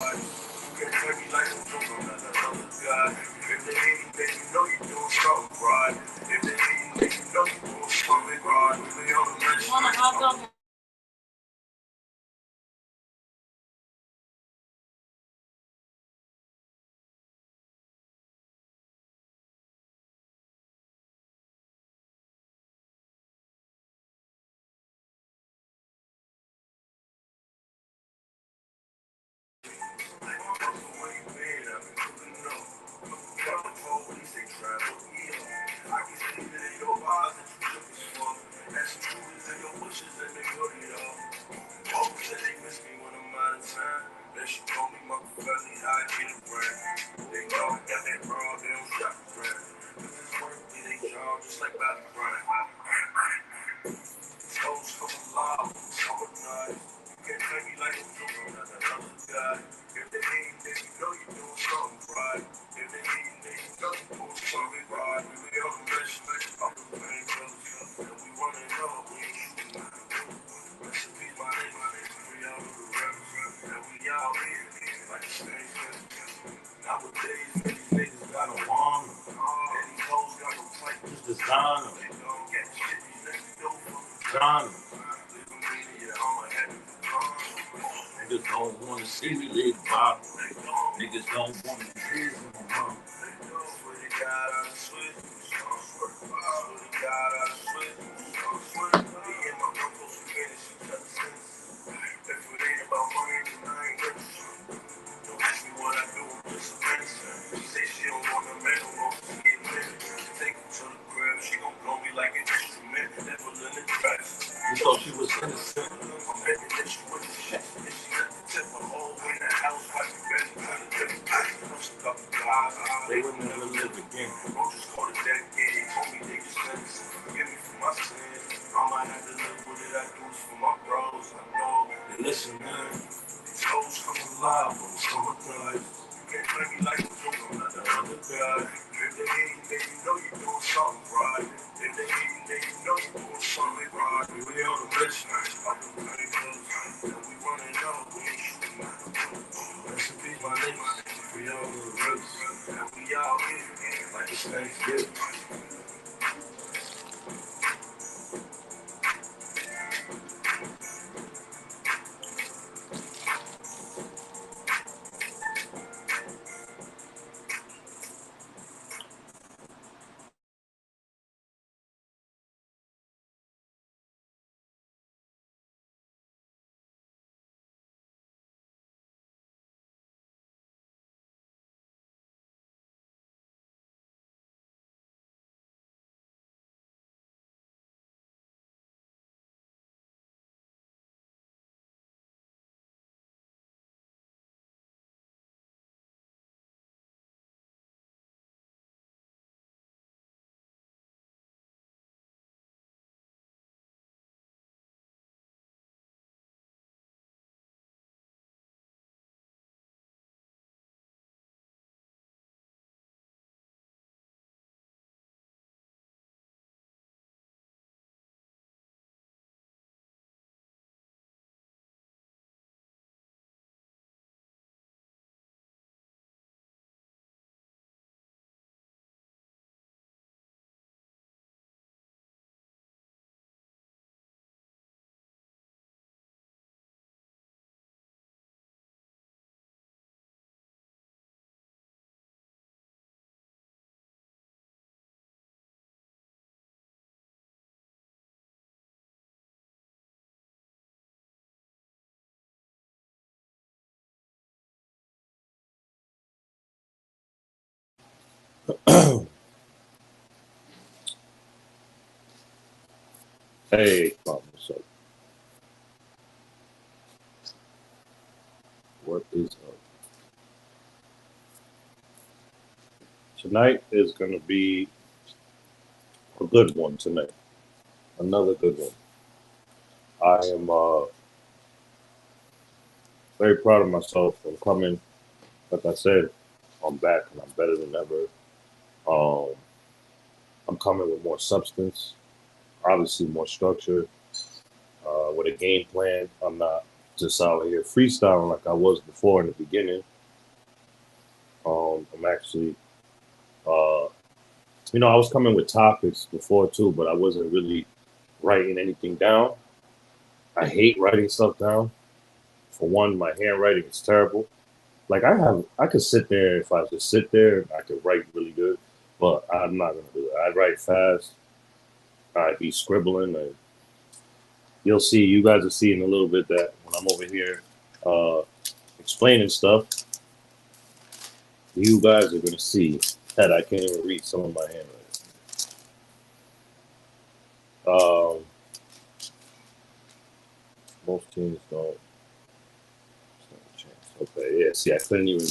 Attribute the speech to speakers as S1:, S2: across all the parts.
S1: You can tell me like some joke, I'm not another guy. If they hate you, then you know you doing something right. If they hate you, then you know you doing something right. We on the mission. Want a hot dog? Just like Bobby Bryant. Toes from alive, so nice. You can't play me like a joke, I'm not another guy. If they hate, then you know you're doing something right. If they hate, then you know you're doing something right. We be on the mission, I'm the main brothers. And we wanna know, we ain't shooting like a room. Rest in peace, my name, we all the rappers. And we all here, like a snake. Nowadays, these niggas got a warm. And these hoes got no fight, just design them. They don't get shit, these niggas don't John. Niggas don't want to see me live pop. Niggas don't want to see me mom. Swear to God, I swear. Swear to God, I swear. Me and my uncles, we finish each other's sins. If it ain't about money, then I ain't rich. Don't ask me what I do, I'm just a prince. She say she don't want a man, don't want to get married. Take her to the crib, she gon' blow me like an instrument. Never in the dress. You thought she was innocent. I'm betting that she was a shit. If she let the tip a hole in the house, why you better trying to live? I'm stuck up the guys, they would never live again. Bro, just call it that game. Told me they just innocent. Forgive me for my sins. I might have to live with it. I do this for my bros. I know. They listen, man. These hoes come alive, but it's come alive. You can't play me like a joke, I'm not the other guy. If they hate you, then you know you're doing something right. If they hate you, then you know you're doing something right. We on the mission, I'm the main brothers. And we running out, we ain't shooting like a joke. Rest in peace, my niggas. We all the roots, and we all here, like it's Thanksgiving. Hey, so what is up? Tonight is going to be a good one tonight. Another good one. I am very proud of myself. I'm coming, like I said, I'm back and I'm better than ever. Um, I'm coming with more substance, obviously more structure, with a game plan. I'm not
S2: just out here freestyling like I was before in the beginning. I'm actually, uh, I was coming with topics before too, but I wasn't really writing anything down. I hate writing stuff down. For one, my handwriting is terrible. Like I could sit there if I just sit there, I could write really good, but I'm not gonna do that. I write fast. I'd be scribbling, and you'll see. You guys will see in a little bit that when I'm over here uh, explaining stuff, you guys are gonna see that I can't even read some of my handwriting. Um, most teams don't. Stand a chance. Okay, yeah. See, I couldn't even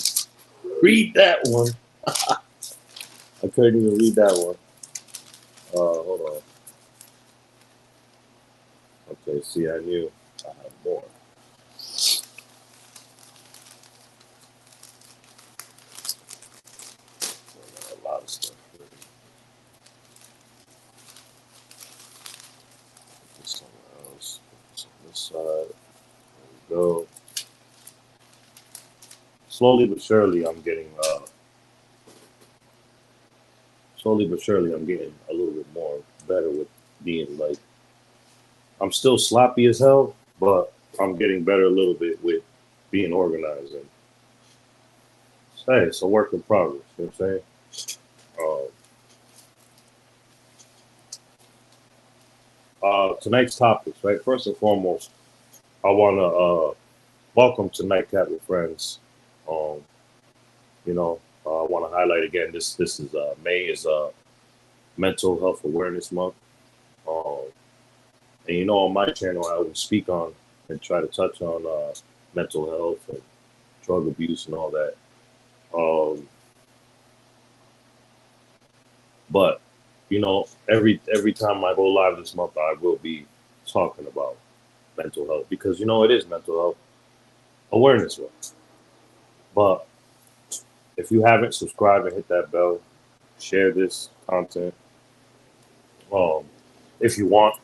S2: read that one. I couldn't even read that one. Hold on. Okay, see, I knew I had more. A lot of stuff. Put this somewhere else. Put this on this side. There we go. Slowly but surely, I'm getting. Slowly but surely, I'm getting a little bit more better with being like. I'm still sloppy as hell, but I'm getting better a little bit with being organized. And hey, it's a work in progress. You know what I'm saying? Tonight's topics, right? First and foremost, I want to welcome to NightCap with friends. Um, I want to highlight again. This is May is Mental Health Awareness Month. Um, and on my channel, I always speak on and try to touch on mental health and drug abuse and all that. Um, but every time I go live this month, I will be talking about mental health because it is Mental Health Awareness Month. But if you haven't, subscribe and hit that bell. Share this content. Um, if you want,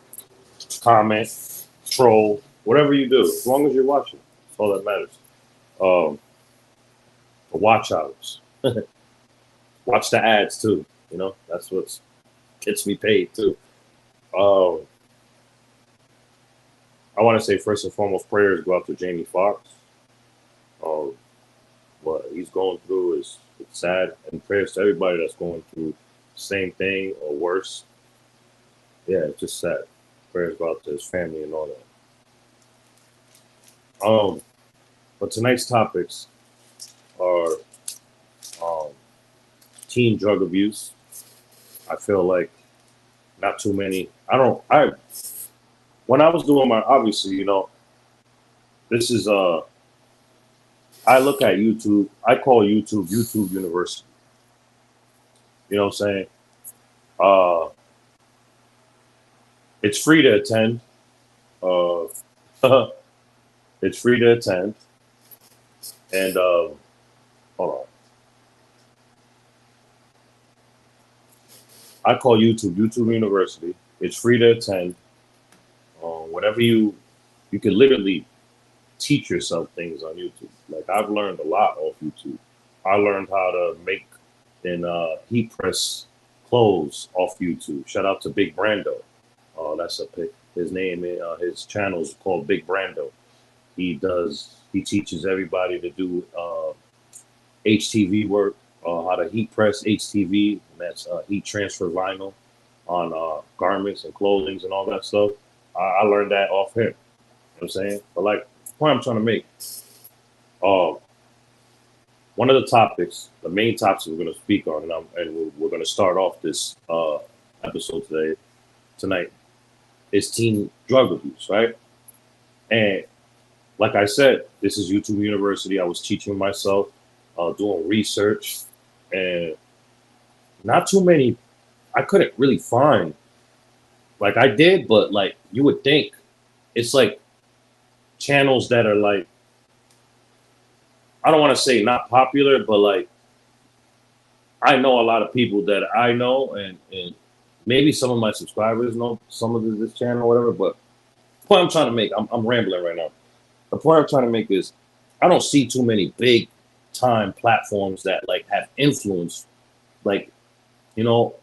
S2: comment, troll, whatever you do, as long as you're watching, that's all that matters. Um, watch hours. Watch the ads too. That's what gets me paid too. Um, I want to say first and foremost, prayers go out to Jamie Foxx. Um, what he's going through is it's sad, and prayers to everybody that's going through the same thing or worse. Yeah, it's just sad. Prayers go out to his family and all that. But tonight's topics are um, teen drug abuse. I feel like not too many. When I was doing my, obviously, this is I look at YouTube. I call YouTube University. You know what I'm saying? Uh, it's free to attend. Uh, it's free to attend. And hold on. I call YouTube University. It's free to attend. Whatever you can literally teach yourself things on YouTube. Like I've learned a lot off YouTube. I learned how to make and heat press clothes off YouTube. Shout out to Big Brando. That's a pick. His name, his channel is called Big Brando. He teaches everybody to do HTV work, how to heat press HTV, and that's heat transfer vinyl on garments and clothing and all that stuff. I learned that off him. You know what I'm saying? But like the point I'm trying to make, uh, one of the topics, the main topics we're going to speak on, and we're going to start off this episode tonight, is teen drug abuse, right? And like I said, this is YouTube University. I was teaching myself, doing research, and not too many. I couldn't really find. Like I did, but like you would think, it's like channels that are like, I don't want to say not popular, but like I know a lot of people that I know, and maybe some of my subscribers know some of this channel or whatever. But what I'm trying to make, I'm rambling right now. the point I'm trying to make is I don't see too many big time platforms that like have influence. Like, you know,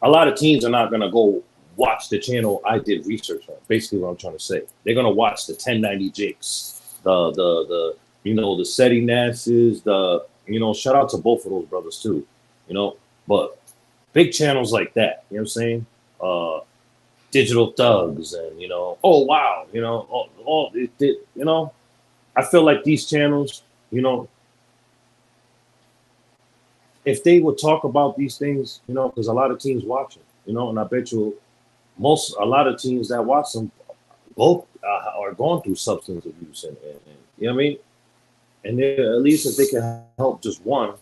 S2: a lot of teens are not gonna go watch the channel I did research on. Basically, what I'm trying to say, they're gonna watch the 1090 Jakes, the the SETI Nasses, shout out to both of those brothers too, but big channels like that, you know what I'm saying? Digital Thugs and oh wow, all it, I feel like these channels, if they would talk about these things, because a lot of teens watch it, and I bet you a lot of teens that watch them both are going through substance abuse, and you know what I mean. And at least if they can help just one,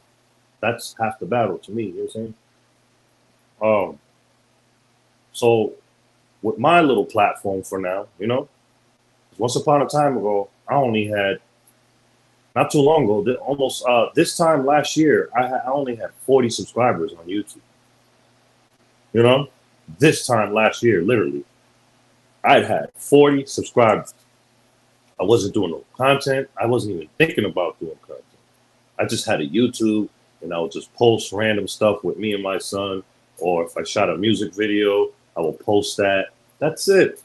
S2: that's half the battle to me. You know what I'm saying? So with my little platform for now, once upon a time ago, I only had not too long ago, almost this time last year, I only had 40 subscribers on YouTube. This time last year, literally, I'd had 40 subscribers. I wasn't doing no content. I wasn't even thinking about doing content. I just had a YouTube, and I would just post random stuff with me and my son. Or if I shot a music video, I will post that. That's it.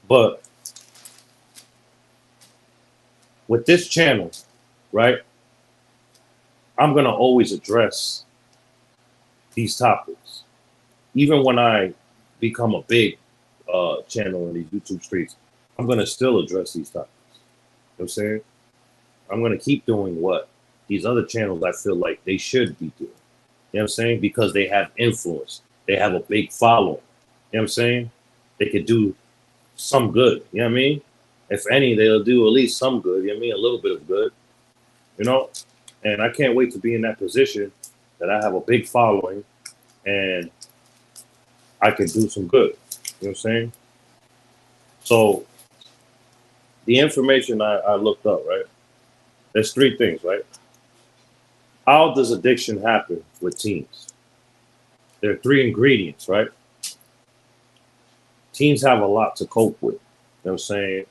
S2: But with this channel, right, I'm going to always address these topics. Even when I become a big channel in these YouTube streets, I'm going to still address these topics. You know what I'm saying? I'm going to keep doing what these other channels I feel like they should be doing. You know what I'm saying? Because they have influence. They have a big following. You know what I'm saying? They could do some good. You know what I mean? If any, they'll do at least some good. You know what I mean? A little bit of good. And I can't wait to be in that position that I have a big following and I can do some good. You know what I'm saying? So the information I looked up, right? There's three things, right? How does addiction happen with teens? There are three ingredients, right? Teens have a lot to cope with. You know what I'm saying?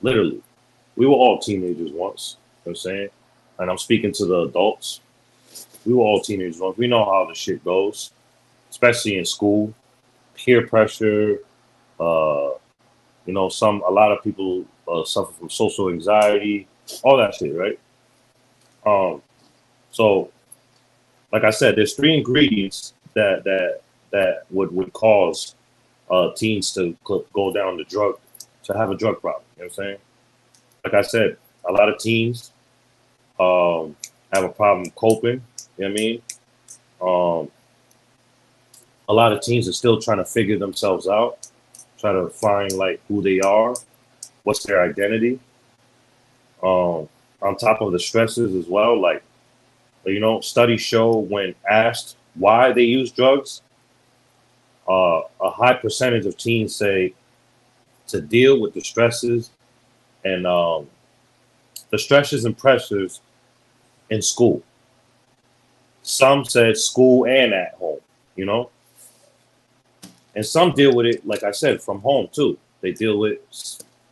S2: Literally. We were all teenagers once. You know what I'm saying? And I'm speaking to the adults. We were all teenagers once. We know how the shit goes, especially in school. Peer pressure. A lot of people suffer from social anxiety. All that shit, right? So, like I said, there's three ingredients that would cause teens to go down to have a drug problem. You know what I'm saying? Like I said, a lot of teens have a problem coping. You know what I mean? A lot of teens are still trying to figure themselves out, try to find like who they are, what's their identity. On top of the stresses as well, like, studies show when asked why they use drugs, a high percentage of teens say to deal with the stresses and pressures in school. Some said school and at home, and some deal with it, like I said, from home too. They deal with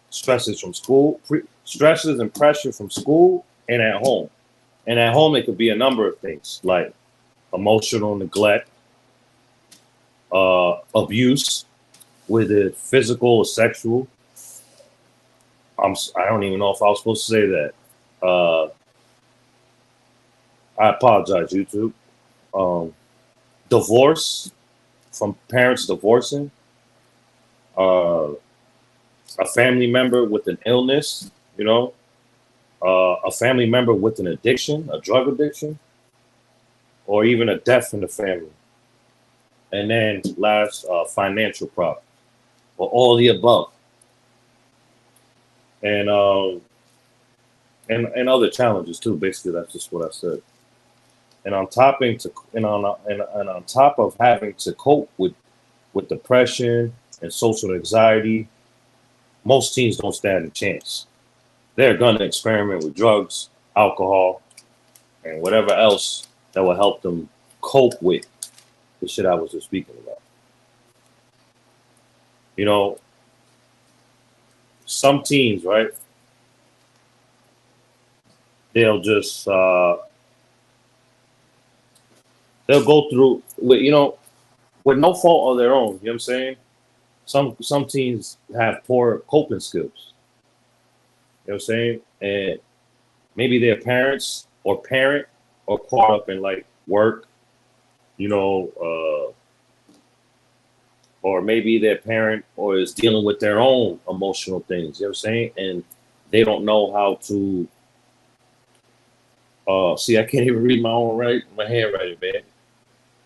S2: stresses from school, stresses and pressure from school and at home. And at home, it could be a number of things like emotional neglect, abuse, whether physical or sexual. I don't even know if I was supposed to say that. I apologize, YouTube. Divorce, from parents divorcing. A family member with an illness, a family member with an addiction, a drug addiction, or even a death in the family. And then last, financial problems, or all the above. And other challenges too. Basically, that's just what I said. And on top of having to cope with depression and social anxiety, most teens don't stand a chance. They're going to experiment with drugs, alcohol, and whatever else that will help them cope with the shit I was just speaking about. You know, some teens, right? They'll just they'll go through with with no fault of their own. You know what I'm saying? Some teens have poor coping skills. You know what I'm saying? And maybe their parents or parent are caught up in like work, you know, or maybe their parent or is dealing with their own emotional things. You know what I'm saying? And they don't know how to. See, I can't even read my handwriting, man.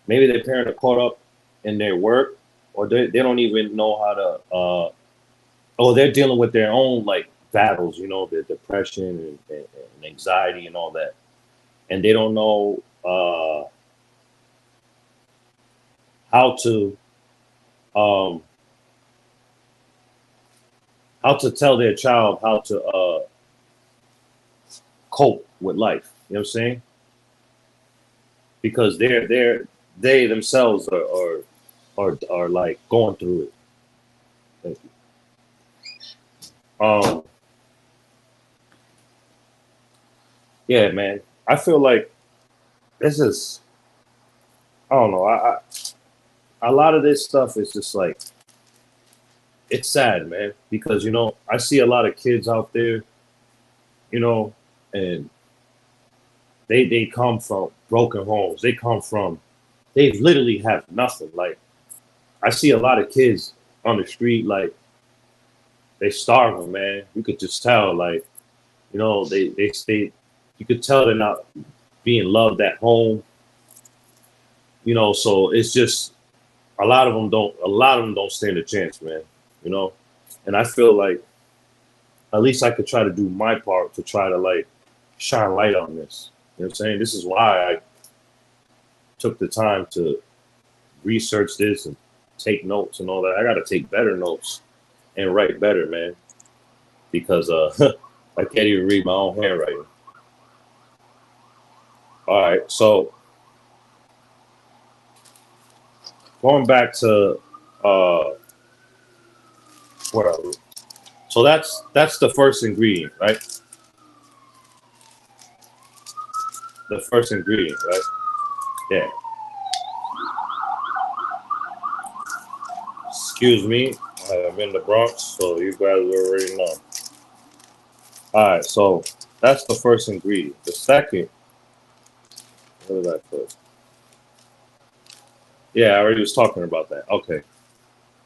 S2: Maybe their parent are caught up in their work, or they don't even know how to. Or they're dealing with their own like battles, their depression and anxiety and all that, and they don't know how to um, how to tell their child how to cope with life. You know what I'm saying? Because they themselves are like going through it. Thank you. Yeah, man. I feel like this is I don't know. A lot of this stuff is just like it's sad, man, because I see a lot of kids out there, you know, and they come from broken homes. They literally have nothing. Like I see a lot of kids on the street, like they starving, man. You could just tell, like, they stay. You could tell they're not being loved at home. So it's just a lot of them don't stand a chance, man. You know, and I feel like at least I could try to do my part to try to like shine light on this. You know what I'm saying? This is why I took the time to research this and take notes and all that. I got to take better notes and write better, man, because I can't even read my own handwriting. All right, so going back to uh, what I wrote. So that's the first ingredient, right? The first ingredient, right? Yeah. Excuse me, I'm in the Bronx, so you guys already know. All right, so that's the first ingredient. The second, what did I put? Yeah, I already was talking about that. Okay,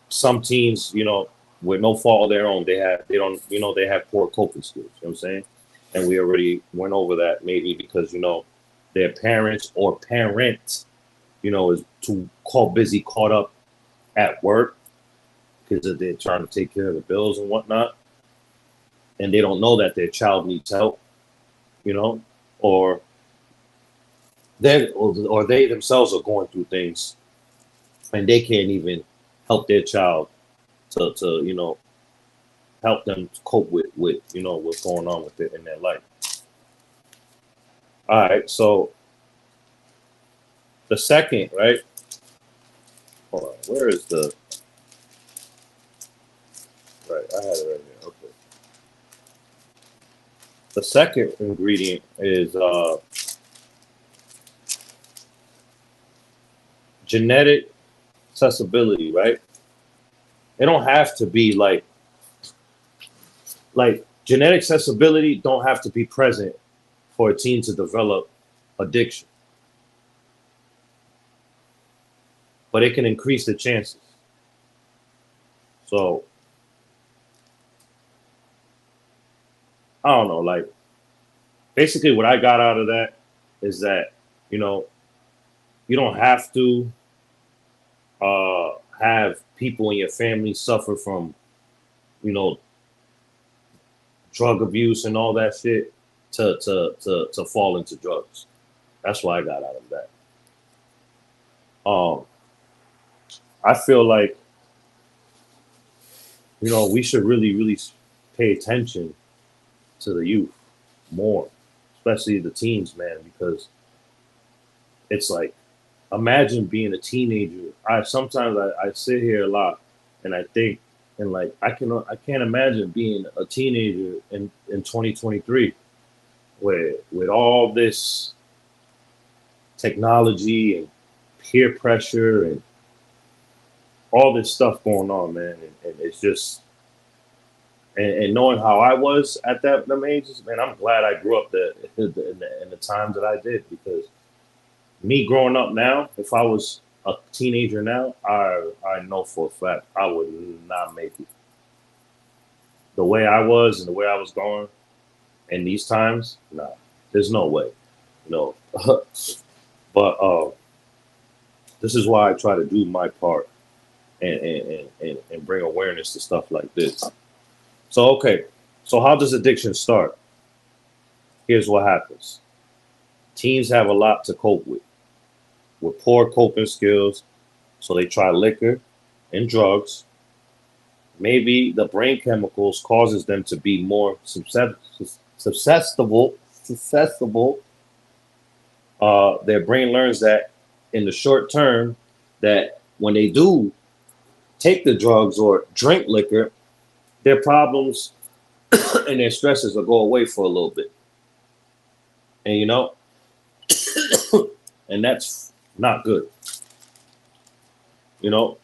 S2: some teens, with no fault of their own, they have poor coping skills. You know what I'm saying? And we already went over that maybe because their parents or parent, is too busy caught up at work because they're trying to take care of the bills and whatnot, and they don't know that their child needs help, you know, or or they themselves are going through things and they can't even help their child to help them cope with what's going on with it in their life. All right, so the second, right? Hold on, where is the right? I had it right here. Okay. The second ingredient is genetic accessibility, right? It don't have to be like genetic accessibility don't have to be present for a teen to develop addiction, but it can increase the chances. So I don't know, like basically what I got out of that is that you know you don't have to have people in your family suffer from you know drug abuse and all that shit to fall into drugs. That's what I got out of that. Um, I feel like we should really pay attention to the youth more, especially the teens, man, because it's like imagine being a teenager. I sometimes I sit here a lot and I think And like I can't imagine being a teenager in 2023 where with all this technology and peer pressure and all this stuff going on, man. And it's just and knowing how I was at them ages, man, I'm glad I grew up in the times that I did because me growing up now, if I was a teenager now, I know for a fact I would not make it. The way I was and the way I was going in these times, nah, there's no way, no. But this is why I try to do my part and bring awareness to stuff like this. So okay, so how does addiction start? Here's what happens: teens have a lot to cope with poor coping skills, so they try liquor and drugs. Maybe the brain chemicals causes them to be more susceptible. Their brain learns that in the short term, that when they do take the drugs or drink liquor, their problems and their stresses will go away for a little bit. And and that's not good. You know,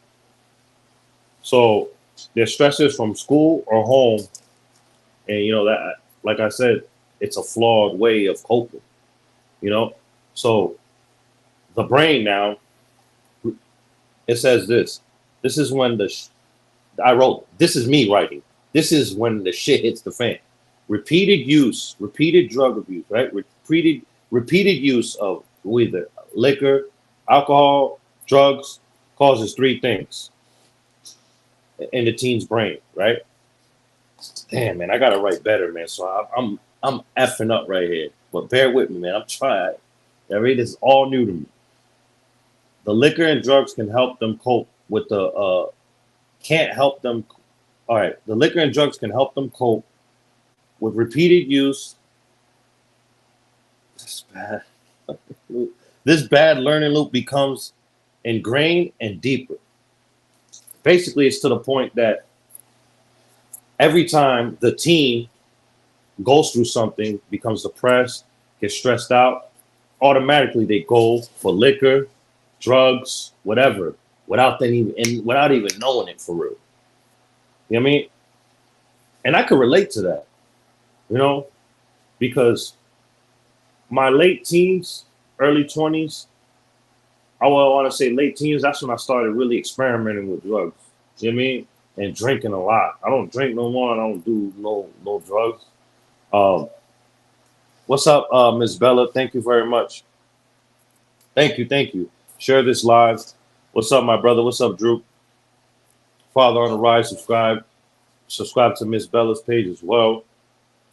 S2: so their stresses from school or home, and that, like I said, it's a flawed way of coping. You know, so the brain now it says this. This is when I wrote. This is me writing. This is when the shit hits the fan. Repeated use, repeated drug abuse, right? Repeated use of either liquor, alcohol, drugs causes three things in the teen's brain, right? Damn, man, I gotta write better, man. So I'm effing up right here, but bear with me, man. I'm trying. I mean, this is all new to me. The liquor and drugs can help them cope with the can't help them. All right, the liquor and drugs can help them cope with repeated use. This bad. This bad learning loop becomes ingrained and deeper. Basically, it's to the point that every time the teen goes through something, becomes depressed, gets stressed out, automatically they go for liquor, drugs, whatever, without even knowing it for real. You know what I mean? And I could relate to that, you know, because my late teens, early 20s, I would want to say late teens, that's when I started really experimenting with drugs. You know what I mean? And drinking a lot. I don't drink no more. I don't do no drugs. Um, what's up, Miss Bella? Thank you very much. Thank you. Share this live. What's up, my brother? What's up, Drew? Father on the Rise, subscribe to Miss Bella's page as well.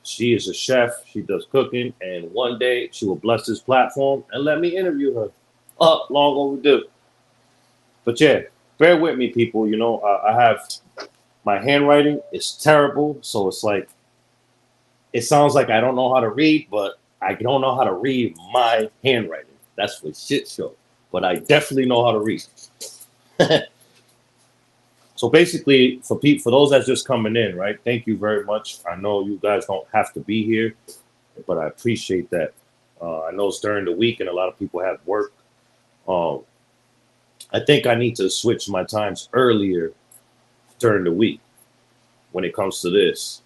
S2: She is a chef. She does cooking, and one day she will bless this platform and let me interview her. Long overdue. But yeah, bear with me, people. You know, I have my handwriting is terrible, so it's like it sounds like I don't know how to read, but I don't know how to read my handwriting. That's for shit show. But I definitely know how to read. So basically, for those that's just coming in, right? Thank you very much. I know you guys don't have to be here, but I appreciate that. I know it's during the week and a lot of people have work. Um, I think I need to switch my times earlier during the week when it comes to this.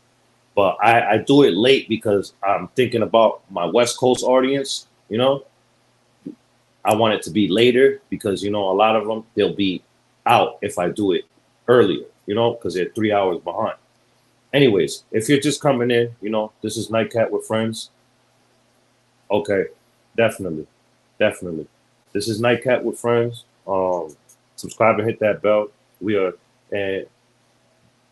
S2: But I do it late because I'm thinking about my West Coast audience. You know, I want it to be later because, you know, a lot of them, they'll be out if I do it earlier, you know, because they're 3 hours behind. Anyways, if you're just coming in, you know, this is NightCap with Friends. Okay, definitely. This is NightCap with Friends. Subscribe and hit that bell. We are, and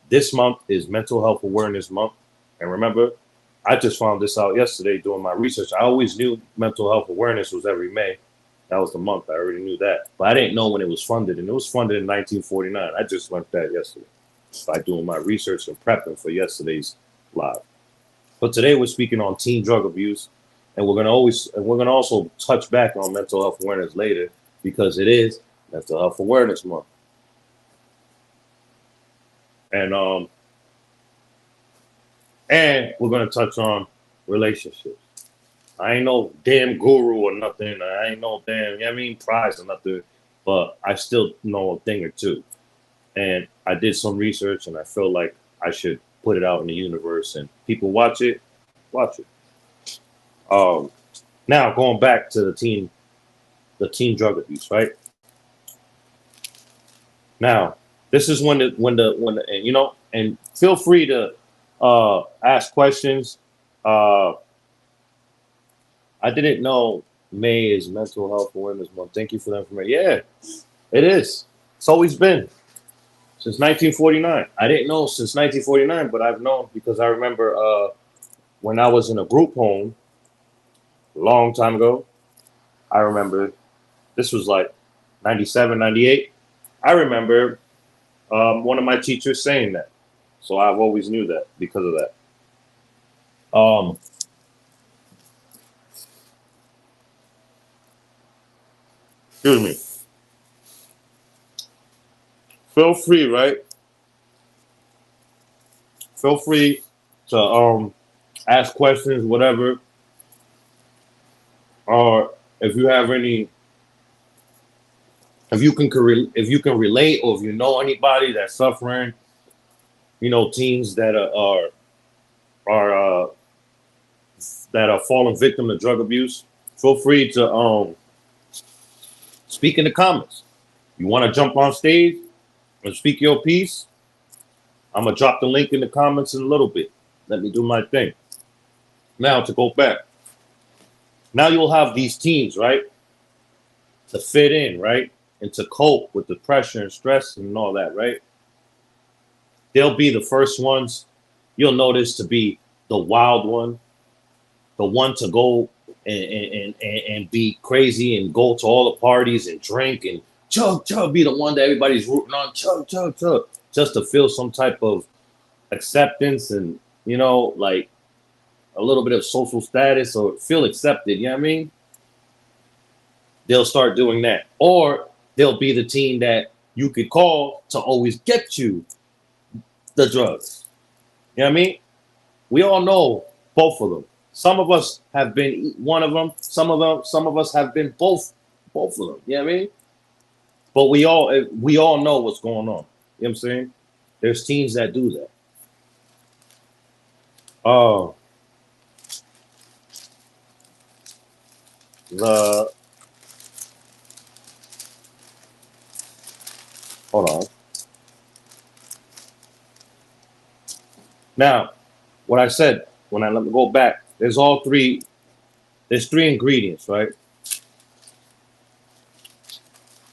S2: this month is Mental Health Awareness Month. And remember, I just found this out yesterday doing my research. I always knew mental health awareness was every May. That was the month. I already knew that. But I didn't know when it was funded. And it was funded in 1949. I just learned that yesterday by doing my research and prepping for yesterday's live. But today we're speaking on teen drug abuse. And we're gonna also touch back on mental health awareness later because it is Mental Health Awareness Month. And and we're gonna touch on relationships. I ain't no damn guru or nothing. I ain't no damn, you know what I mean, prize or nothing. But I still know a thing or two. And I did some research and I feel like I should put it out in the universe and people watch it, watch it. Um Now going back to the teen drug abuse, right? Now, this is when the and you know, and feel free to ask questions. Uh I didn't know May is Mental Health Awareness Month. Thank you for the information. Yeah, it is. It's always been since 1949. I didn't know since 1949, but I've known because I remember when I was in a group home a long time ago. I remember this was like 97, 98. I remember one of my teachers saying that. So I've always knew that because of that. Um, Excuse me. Feel free, right? Feel free to ask questions, whatever, or if you have any, if you can relate, or if you know anybody that's suffering, you know, teens that are that are falling victim to drug abuse. Feel free to speak in the comments. You want to jump on stage and speak your piece? I'm gonna drop the link in the comments in a little bit. Let me do my thing. Now to go back. Now you'll have these teens, right? To fit in, right? And to cope with the pressure and stress and all that, right? They'll be the first ones you'll notice to be the wild one, the one to go and be crazy and go to all the parties and drink and chug chug, be the one that everybody's rooting on, chug chug chug, just to feel some type of acceptance and, you know, like a little bit of social status or feel accepted. You know what I mean? They'll start doing that, or they'll be the team that you could call to always get you the drugs. You know what I mean? We all know both of them. Some of us have been one of them. Some of us have been both of them. You know what I mean? But we all know what's going on. You know what I'm saying? There's teams that do that. Oh, the hold on. Now, what I said when I let me go back, there's all three. There's three ingredients, right?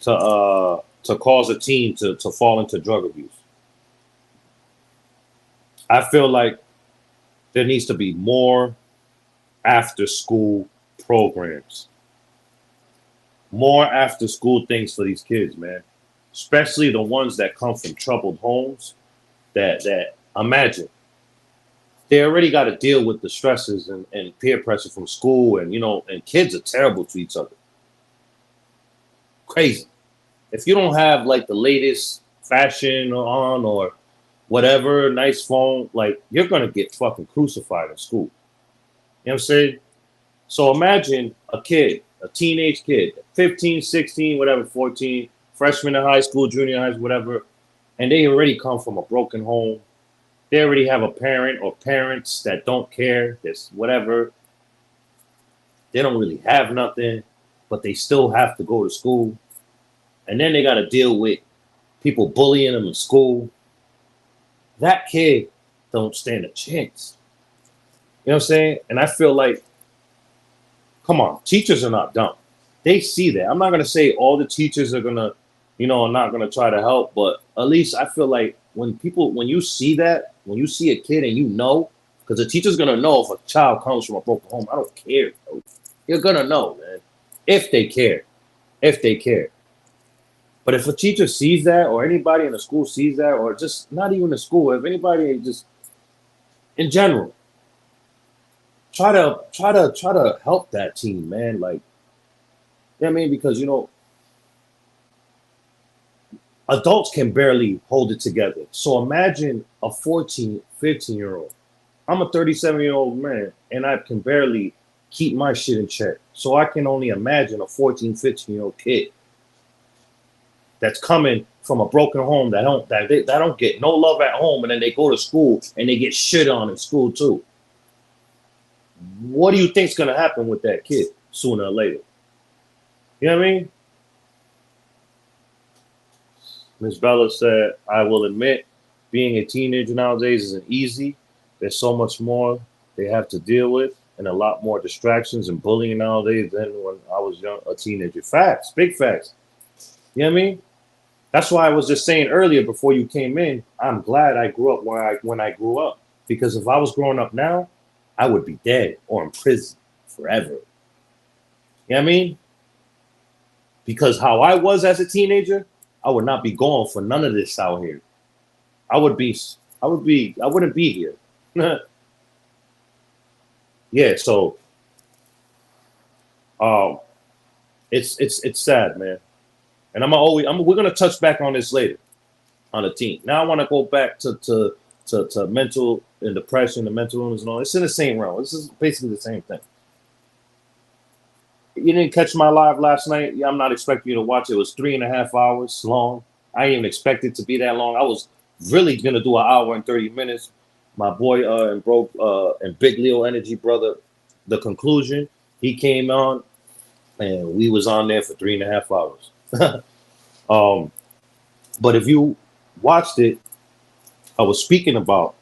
S2: To cause a teen to fall into drug abuse. I feel like there needs to be more after school programs, more after school things for these kids, man. Especially the ones that come from troubled homes. That imagine they already got to deal with the stresses and peer pressure from school, and you know, and kids are terrible to each other. Crazy. If you don't have like the latest fashion on or whatever, nice phone, like you're gonna get fucking crucified in school. You know what I'm saying? So imagine a kid, a teenage kid, 15, 16, whatever, 14, freshman in high school, junior high, whatever, and they already come from a broken home. They already have a parent or parents that don't care, this whatever. They don't really have nothing, but they still have to go to school. And then they got to deal with people bullying them in school. That kid don't stand a chance. You know what I'm saying? And I feel like, come on, teachers are not dumb. They see that. I'm not gonna say all the teachers are gonna, you know, are not gonna try to help, but at least I feel like when you see that, when you see a kid and you know, because the teacher's gonna know if a child comes from a broken home. I don't care, bro. You're gonna know, man, if they care, if they care. But if a teacher sees that, or anybody in the school sees that, or just not even the school, if anybody just in general, try to help that team, man. Like, you know what I mean? Because you know, Adults can barely hold it together. So imagine a 14, 15-year-old. I'm a 37-year-old man, and I can barely keep my shit in check. So I can only imagine a 14, 15-year-old kid that's coming from a broken home that don't get no love at home, and then they go to school and they get shit on in school too. What do you think's gonna happen with that kid sooner or later? You know what I mean? Miss Bella said, I will admit, being a teenager nowadays isn't easy. There's so much more they have to deal with and a lot more distractions and bullying nowadays than when I was young, a teenager. Facts, big facts. You know what I mean? That's why I was just saying earlier before you came in, I'm glad I grew up when I grew up. Because if I was growing up now, I would be dead or in prison forever. You know what I mean? Because how I was as a teenager, I would not be going for none of this out here. I wouldn't be here. Yeah, so it's sad, man. And we're gonna touch back on this later on the team. Now I want to go back to mental and depression and mental illness and all. It's in the same realm. This is basically the same thing. You didn't catch my live last night. Yeah, I'm not expecting you to watch it. It was 3.5 hours long. I didn't even expect it to be that long. I was really gonna do an hour and 30 minutes. My boy and Big Leo Energy brother, the conclusion, he came on and we was on there for 3.5 hours. But if you watched it, I was speaking about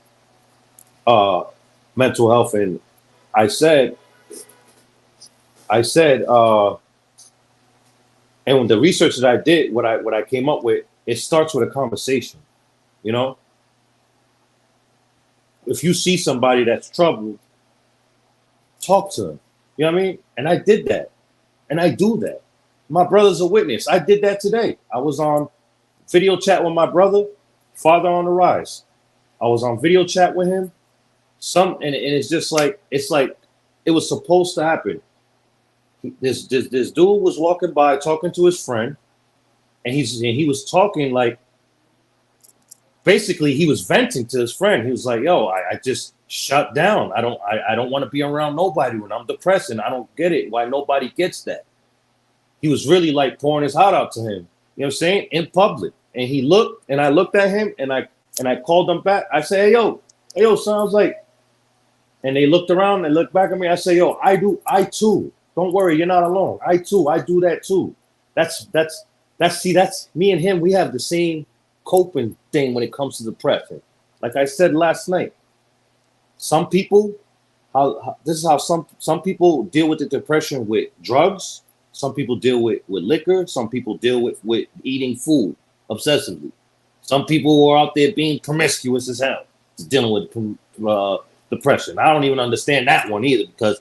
S2: mental health, and I said, and the research that I did, what I came up with, it starts with a conversation. You know, if you see somebody that's troubled, talk to them. You know what I mean? And I did that, and I do that. My brother's a witness. I did that today. I was on video chat with my brother, Father on the Rise. I was on video chat with him. And it's just like it was supposed to happen. This dude was walking by talking to his friend, and he was talking like, basically he was venting to his friend. He was like, "Yo, I just shut down. I don't want to be around nobody when I'm depressed, and I don't get it why nobody gets that." He was really like pouring his heart out to him. You know what I'm saying? In public. And he looked, and I looked at him, and I called him back. I said, hey yo, sounds like. And they looked around and looked back at me. I say, yo, I too. Don't worry, you're not alone. I do that too. That's me and him. We have the same coping thing when it comes to depression. Like I said last night, some people, this is how some people deal with the depression with drugs. Some people deal with liquor. Some people deal with eating food obsessively. Some people who are out there being promiscuous as hell, dealing with depression. I don't even understand that one either, because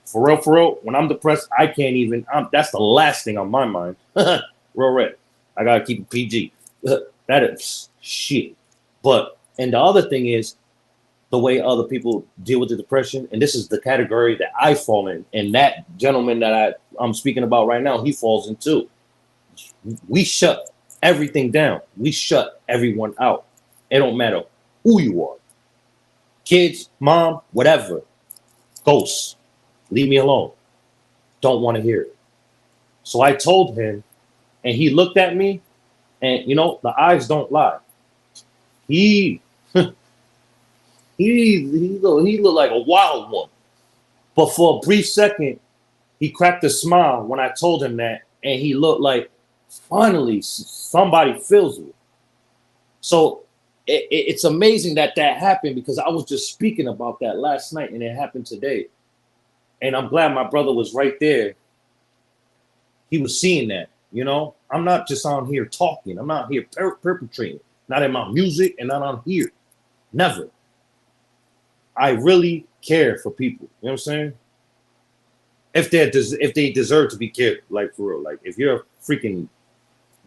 S2: for real, when I'm depressed, I can't even. That's the last thing on my mind. Real red. I gotta keep it PG. That is shit. And the other thing is the way other people deal with the depression, and this is the category that I fall in, and that gentleman that I'm speaking about right now, he falls in too. We shut everything down. We shut everyone out. It don't matter who you are. Kids, mom, whatever. Ghosts. Leave me alone. Don't want to hear it. So I told him, and he looked at me, and the eyes don't lie. He looked like a wild one. But for a brief second, he cracked a smile when I told him that, and he looked like, finally, somebody feels me. So it's amazing that happened, because I was just speaking about that last night, and it happened today. And I'm glad my brother was right there. He was seeing that, I'm not just on here talking. I'm not here perpetrating. Not in my music and not on here. Never. I really care for people. You know what I'm saying? If they deserve to be cared, like for real. Like if you're a freaking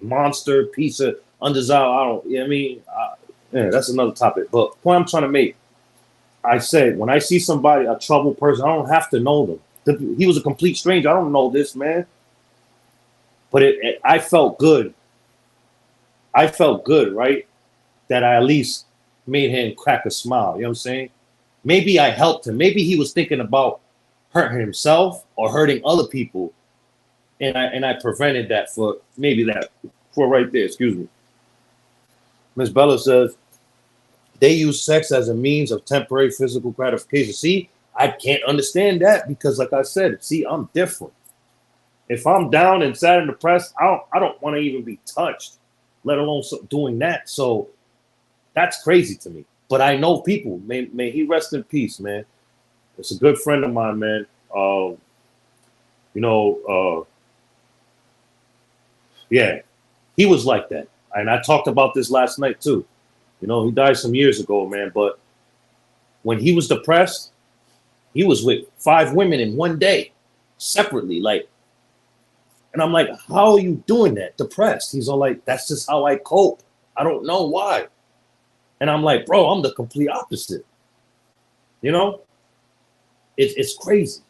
S2: monster, piece of undesirable, you know what I mean? Yeah, that's another topic. But point I'm trying to make, I said, when I see somebody, a troubled person, I don't have to know them. He was a complete stranger. I don't know this man. But I felt good I felt good, right? That I at least made him crack a smile. You know what I'm saying? Maybe I helped him. Maybe he was thinking about hurting himself or hurting other people, and I prevented that for maybe that for right there. Excuse me. Miss Bella says they use sex as a means of temporary physical gratification. See, I can't understand that because, like I said, see, I'm different. If I'm down and sad and depressed, I don't want to even be touched, let alone doing that. So that's crazy to me. But I know people. May he rest in peace, man. It's a good friend of mine, man. You know, yeah, he was like that, and I talked about this last night too. You know, he died some years ago, man. But when he was depressed, he was with 5 women in one day, separately. Like, and I'm like, how are you doing that? Depressed? He's all like, that's just how I cope. I don't know why. And I'm like, bro, I'm the complete opposite. You know, it's crazy.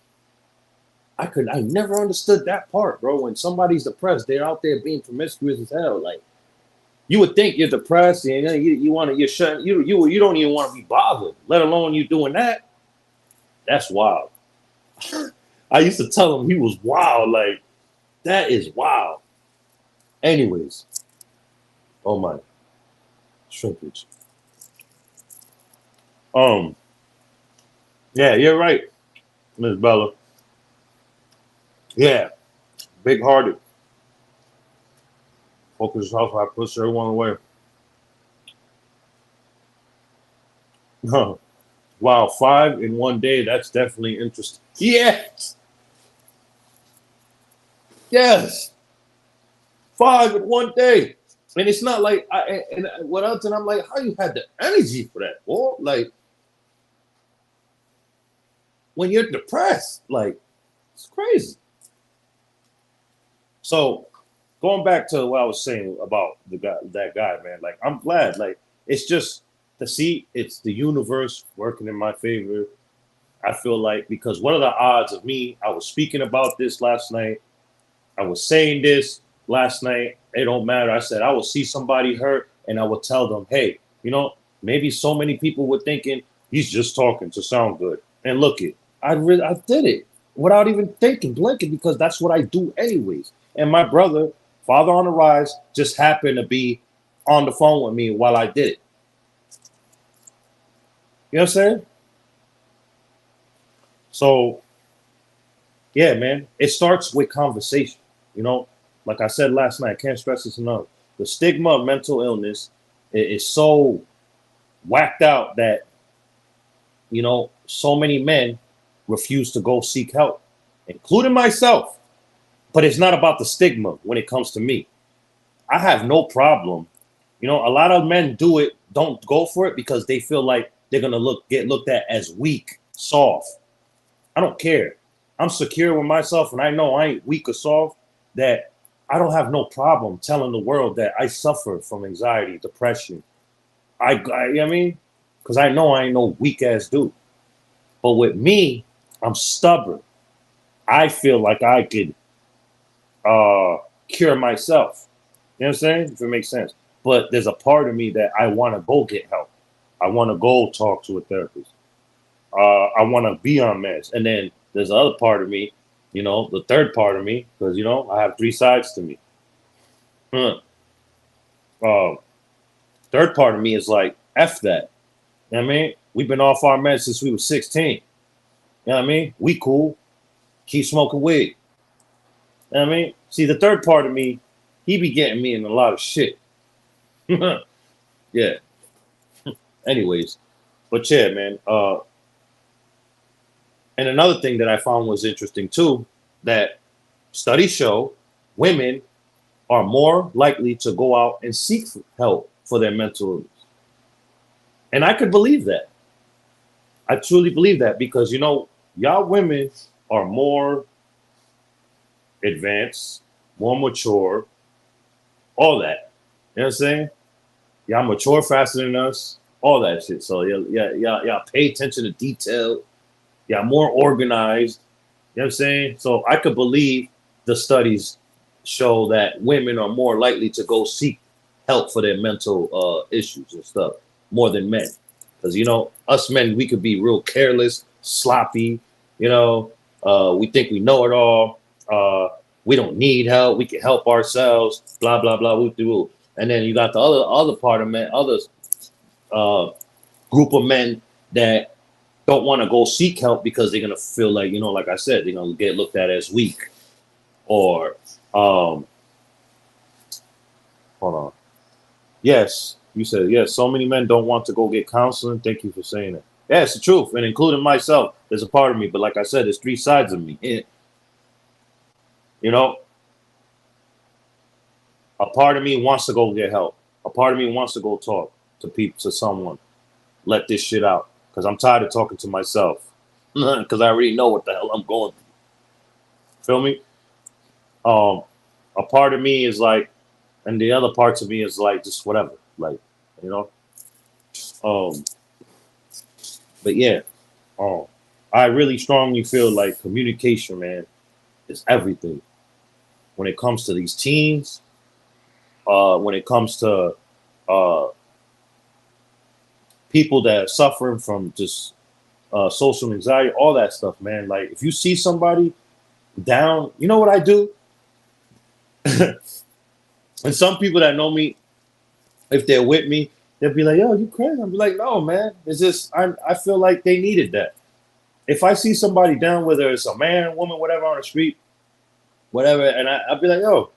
S2: I never understood that part, bro. When somebody's depressed, they're out there being promiscuous as hell. Like, you would think you're depressed and you want to, you don't even want to be bothered, let alone you doing that. That's wild. I used to tell him he was wild. Like, that is wild. Anyways, oh my, shrinkage. Um, yeah, you're right, Miss Bella. Yeah, big hearted. Focus yourself. I push everyone away. Huh. Wow, 5 in one day. That's definitely interesting. Yes, yes, 5 in one day. And it's not like and what else? And I'm like, how you had the energy for that, boy? Like, when you're depressed, like, it's crazy. So going back to what I was saying about that guy, man, like, I'm glad. Like, it's just to see it's the universe working in my favor. I feel like because what are the odds of me? I was speaking about this last night. I was saying this last night. It don't matter. I said I will see somebody hurt and I will tell them, hey, maybe so many people were thinking he's just talking to sound good. And look it, I did it without even thinking, blinking, because that's what I do anyways. And my brother, father on the rise, just happened to be on the phone with me while I did it. You know what I'm saying? So yeah, man, it starts with conversation. You know, like I said last night, I can't stress this enough. The stigma of mental illness is so whacked out that, so many men refuse to go seek help, including myself. But it's not about the stigma when it comes to me. I have no problem. A lot of men don't go for it because they feel like they're gonna get looked at as weak, soft. I don't care. I'm secure with myself, and I know I ain't weak or soft. That I don't have no problem telling the world that I suffer from anxiety, depression. I mean, because I know I ain't no weak ass dude. But with me, I'm stubborn. I feel like I could cure myself. You know what I'm saying? If it makes sense. But there's a part of me that I want to go get help. I want to go talk to a therapist. I want to be on meds. And then there's the other part of me, the third part of me, because, I have 3 sides to me. Huh. Third part of me is like, F that. You know what I mean? We've been off our meds since we were 16. You know what I mean? We cool. Keep smoking weed. You know what I mean? See, the third part of me, he be getting me in a lot of shit. Yeah. Anyways. But yeah, man. And another thing that I found was interesting too, that studies show women are more likely to go out and seek help for their mental illness. And I could believe that. I truly believe that because, y'all women are more advanced, more mature, all that. You know what I'm saying? Y'all mature faster than us, all that shit. So y'all pay attention to detail. Y'all more organized. You know what I'm saying? So I could believe the studies show that women are more likely to go seek help for their mental issues and stuff more than men. Because, us men, we could be real careless, sloppy, we think we know it all. We don't need help. We can help ourselves, blah, blah, blah, whoop de whoop. And then you got the other part of men, others uh, group of men that don't want to go seek help because they're gonna feel like, like I said, they're gonna get looked at as weak. Or hold on. Yes, you said yes. So many men don't want to go get counseling. Thank you for saying that. Yeah, it's the truth, and including myself, there's a part of me. But like I said, there's three sides of me. You know, a part of me wants to go get help. A part of me wants to go talk to people, to someone, let this shit out, because I'm tired of talking to myself. Because I already know what the hell I'm going through. Feel me? A part of me is like, and the other parts of me is like just whatever, like, you know. Um, but yeah, I really strongly feel like communication, man, is everything when it comes to these teens. When it comes to uh, people that are suffering from just social anxiety, all that stuff, man. Like, if you see somebody down, you know what I do? And some people that know me, if they're with me, they'll be like, "Yo, you crazy?" I'll be like, "No, man. It's just I feel like they needed that." If I see somebody down, whether it's a man, woman, whatever, on the street, whatever, and I'll be like, "Yo,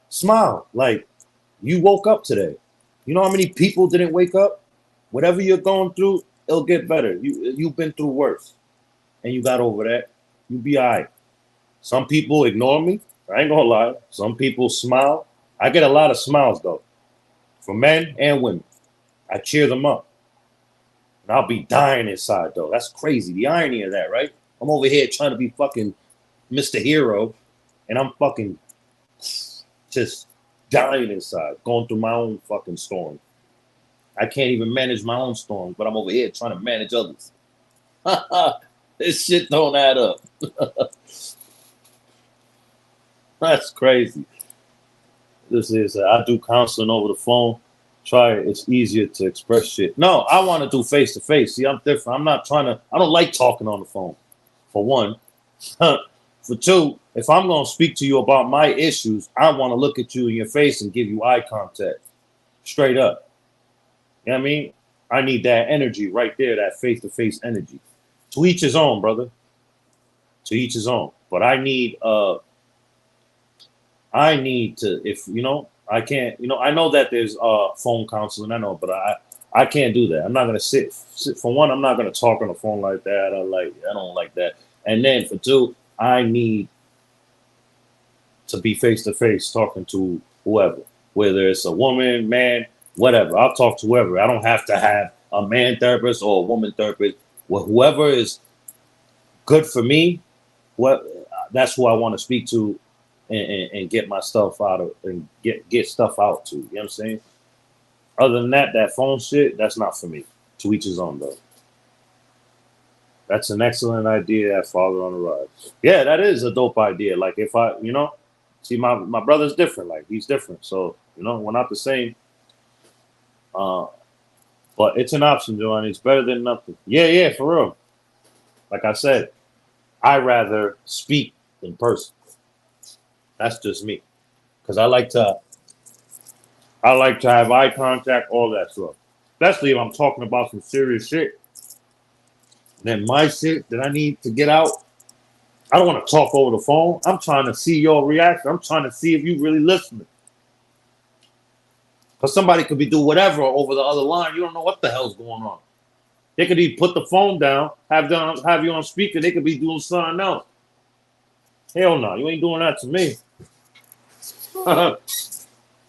S2: smile. Like, you woke up today. You know how many people didn't wake up? Whatever you're going through, it'll get better. You've been through worse, and you got over that. You be all right." Some people ignore me. I ain't gonna lie. Some people smile. I get a lot of smiles though, from men and women. I cheer them up. And I'll be dying inside though. That's crazy. The irony of that, right? I'm over here trying to be fucking Mr. Hero, and I'm fucking just dying inside, going through my own fucking storm. I can't even manage my own storms, but I'm over here trying to manage others. This shit don't add up. That's crazy. This is I do counseling over the phone. Try it. It's easier to express shit. No, I want to do face to face. See, I'm different. I'm not trying to. I don't like talking on the phone. For one, for two, if I'm gonna speak to you about my issues, I want to look at you in your face and give you eye contact, straight up. You know what I mean? I need that energy right there, that face to face energy. To each his own, brother. To each his own. But I need to, if I can't, I know that there's phone counseling, I know, but I can't do that. I'm not gonna sit for one, I'm not gonna talk on the phone like that. I don't like that. And then for two, I need to be face to face talking to whoever, whether it's a woman, man, whatever. I'll talk to whoever. I don't have to have a man therapist or a woman therapist. Well, whoever is good for me, that's who I want to speak to and get my stuff out of and get stuff out to. You know what I'm saying? Other than that, that phone shit, that's not for me. To each his own though. That's an excellent idea, that father on the ride. Yeah, that is a dope idea. Like if I, see my brother's different. Like he's different. So, we're not the same. But it's an option, Joanne. It's better than nothing. Yeah, for real. Like I said, I rather speak in person. That's just me. Because I like to have eye contact, all that stuff. Especially if I'm talking about some serious shit. Then my shit that I need to get out, I don't want to talk over the phone. I'm trying to see your reaction. I'm trying to see if you really listening. Because somebody could be doing whatever over the other line. You don't know what the hell's going on. They could even put the phone down, have you on speaker. They could be doing something else. Hell no, you ain't doing that to me.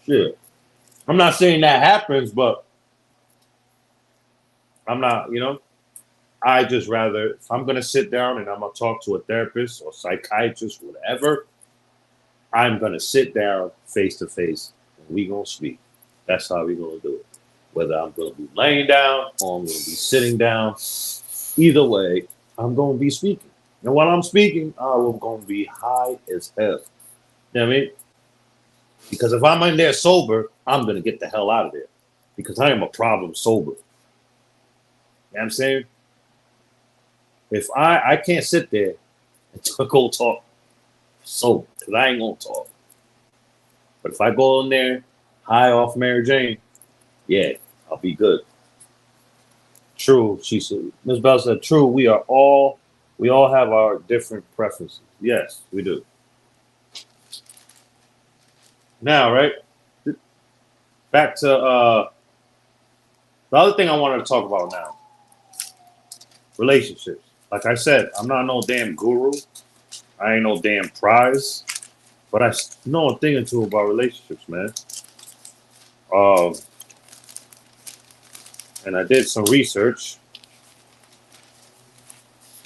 S2: Shit. I'm not saying that happens, but I'm not, I just rather, if I'm going to sit down and I'm going to talk to a therapist or psychiatrist, whatever, I'm going to sit down face to face and we going to speak. That's how we going to do it. Whether I'm going to be laying down or I'm going to be sitting down, either way, I'm going to be speaking. And while I'm speaking, I'm going to be high as hell. You know what I mean? Because if I'm in there sober, I'm going to get the hell out of there because I am a problem sober. You know what I'm saying? If I can't sit there and go talk sober because I ain't going to talk. But if I go in there high off Mary Jane, yeah, I'll be good. True, she said. Ms. Bell said, true, we all have our different preferences. Yes, we do. Now, right? Back to the other thing I wanted to talk about now. Relationships. Like I said, I'm not no damn guru. I ain't no damn prize. But I know a thing or two about relationships, man. And I did some research.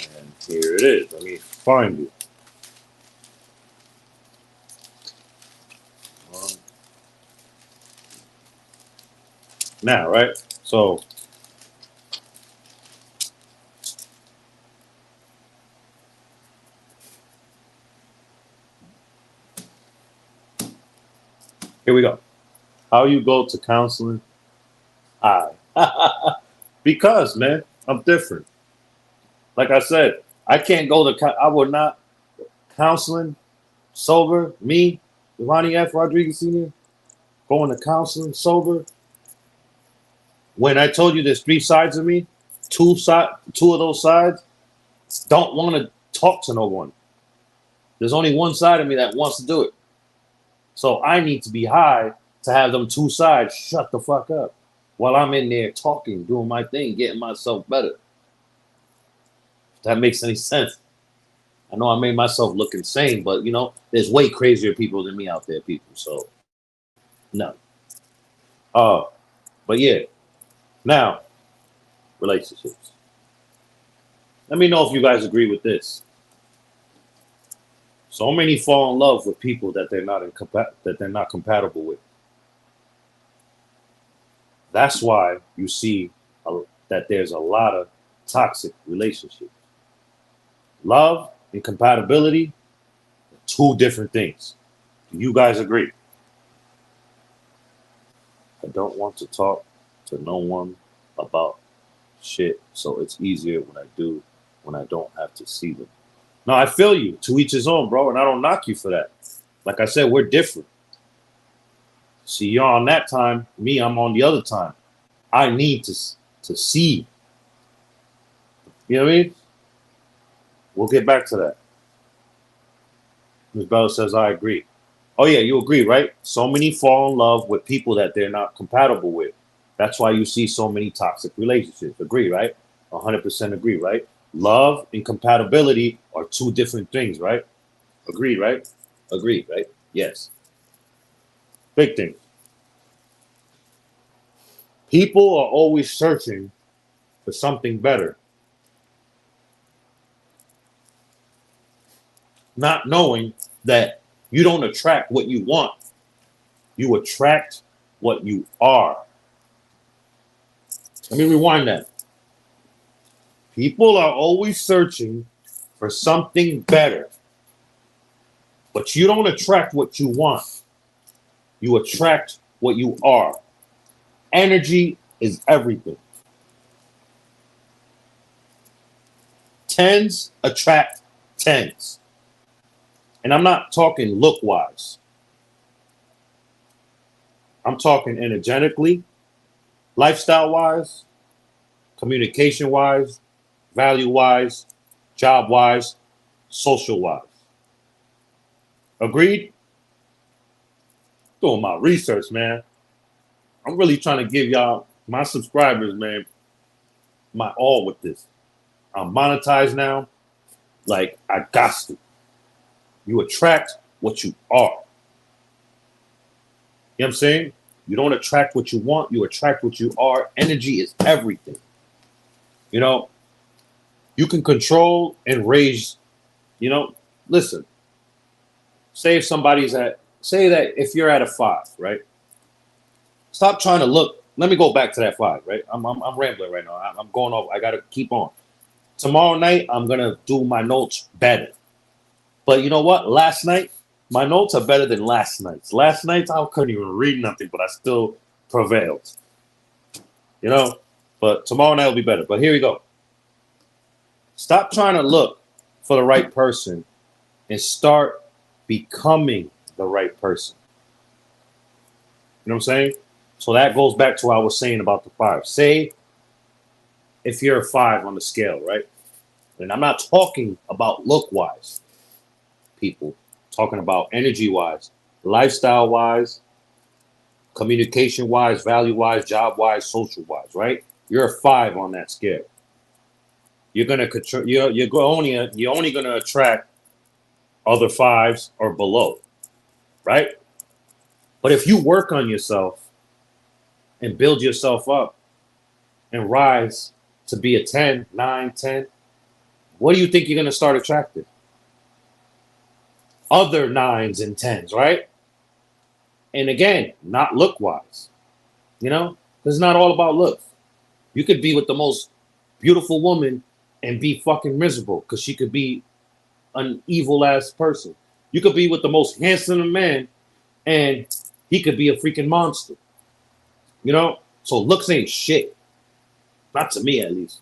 S2: And here it is. Let me find it. Now, right? So, here we go. How you go to counseling? Because, man, I'm different. Like I said, I can't go to, I would not, counseling, sober, me, Ronnie F. Rodriguez Sr., going to counseling, sober. When I told you there's three sides of me, two of those sides don't want to talk to no one. There's only one side of me that wants to do it. So I need to be high to have them two sides shut the fuck up while I'm in there talking, doing my thing, getting myself better. If that makes any sense. I know I made myself look insane, but you know, there's way crazier people than me out there, people. So no. But yeah. Now, relationships. Let me know if you guys agree with this. So many fall in love with people that they're not compatible with. That's why you see that there's a lot of toxic relationships. Love and compatibility are two different things. Do you guys agree? I don't want to talk to no one about shit, so it's easier when I don't have to see them. No, I feel you. To each his own, bro, and I don't knock you for that. Like I said, we're different. See, you're on that time. Me, I'm on the other time. I need to see. You know what I mean? We'll get back to that. Ms. Bella says, I agree. Oh, yeah, you agree, right? So many fall in love with people that they're not compatible with. That's why you see so many toxic relationships. Agree, right? 100% agree, right? Love and compatibility are two different things, right? Agreed, right? Agreed, right? Yes. Big thing. People are always searching for something better, not knowing that you don't attract what you want. You attract what you are. Let me rewind that. People are always searching for something better, but you don't attract what you want. You attract what you are. Energy is everything. Tens attract tens. And I'm not talking look-wise. I'm talking energetically, lifestyle-wise, communication-wise, value-wise, job-wise, social-wise. Agreed? Doing my research, man. I'm really trying to give y'all, my subscribers, man, my all with this. I'm monetized now. Like, I got to. You attract what you are. You know what I'm saying? You don't attract what you want. You attract what you are. Energy is everything. You know, you can control and raise, you know, listen. Say if somebody's say that if you're at a 5, right? Stop trying to look. Let me go back to that 5, right? I'm rambling right now. I'm going off. I got to keep on. Tomorrow night, I'm going to do my notes better. But you know what? Last night, My notes are better than last night's. Last night I couldn't even read nothing, but I still prevailed. You know? But tomorrow night will be better. But here we go. Stop trying to look for the right person and start becoming the right person. You know what I'm saying? So that goes back to what I was saying about the 5. Say if you're a 5 on the scale, right? And I'm not talking about look-wise, people. I'm talking about energy-wise, lifestyle-wise, communication-wise, value-wise, job-wise, social-wise, right? You're a 5 on that scale. You're gonna control. You're only gonna attract other 5s or below, right? But if you work on yourself and build yourself up and rise to be a 10, 9, 10, what do you think you're gonna start attracting? Other 9s and 10s, right? And again, not look wise. You know, it's not all about looks. You could be with the most beautiful woman and be fucking miserable because she could be an evil ass person. You could be with the most handsome man and he could be a freaking monster. You know? So looks ain't shit. Not to me at least.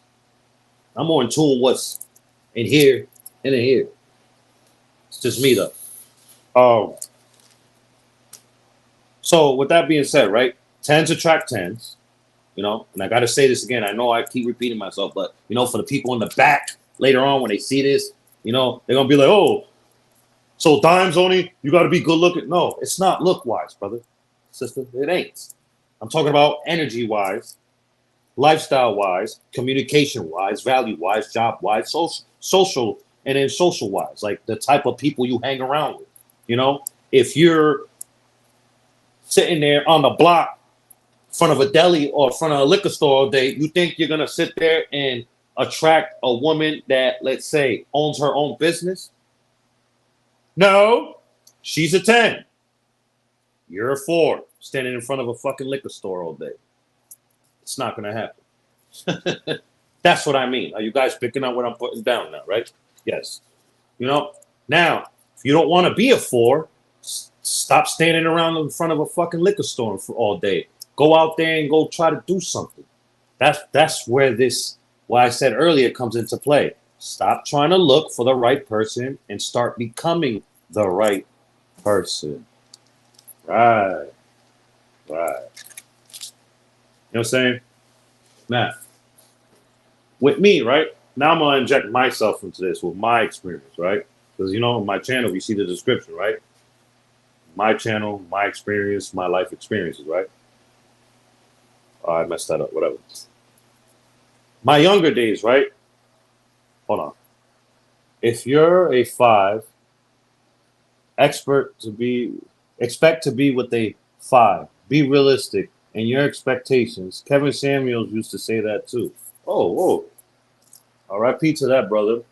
S2: I'm more in tune with what's in here and in here. It's just me though. So with that being said, right? 10s attract 10s. You know, and I got to say this again. I know I keep repeating myself, but you know, for the people in the back later on when they see this, you know, they're gonna be like, "Oh, so dimes only? You got to be good looking?" No, it's not look wise, brother, sister. It ain't. I'm talking about energy wise, lifestyle wise, communication wise, value wise, job wise, social, and then social wise, like the type of people you hang around with. You know, if you're sitting there on the block in front of a deli or in front of a liquor store all day, you think you're gonna sit there and attract a woman that, let's say, owns her own business? No, she's a 10. You're a 4, standing in front of a fucking liquor store all day. It's not gonna happen. That's what I mean. Are you guys picking up what I'm putting down now, right? Yes. You know, now, if you don't want to be a 4, stop standing around in front of a fucking liquor store for all day. Go out there and go try to do something. That's where this, what I said earlier, comes into play. Stop trying to look for the right person and start becoming the right person. Right. Right. You know what I'm saying? Now, with me, right? Now I'm going to inject myself into this with my experience, right? Because, you know, on my channel, you see the description, right? My channel, my experience, my life experiences, right? Oh, I messed that up, whatever. My younger days, right? Hold on. If you're a 5, expect to be with a 5. Be realistic in your expectations. Kevin Samuels used to say that too. Oh, whoa. R.I.P. to that brother.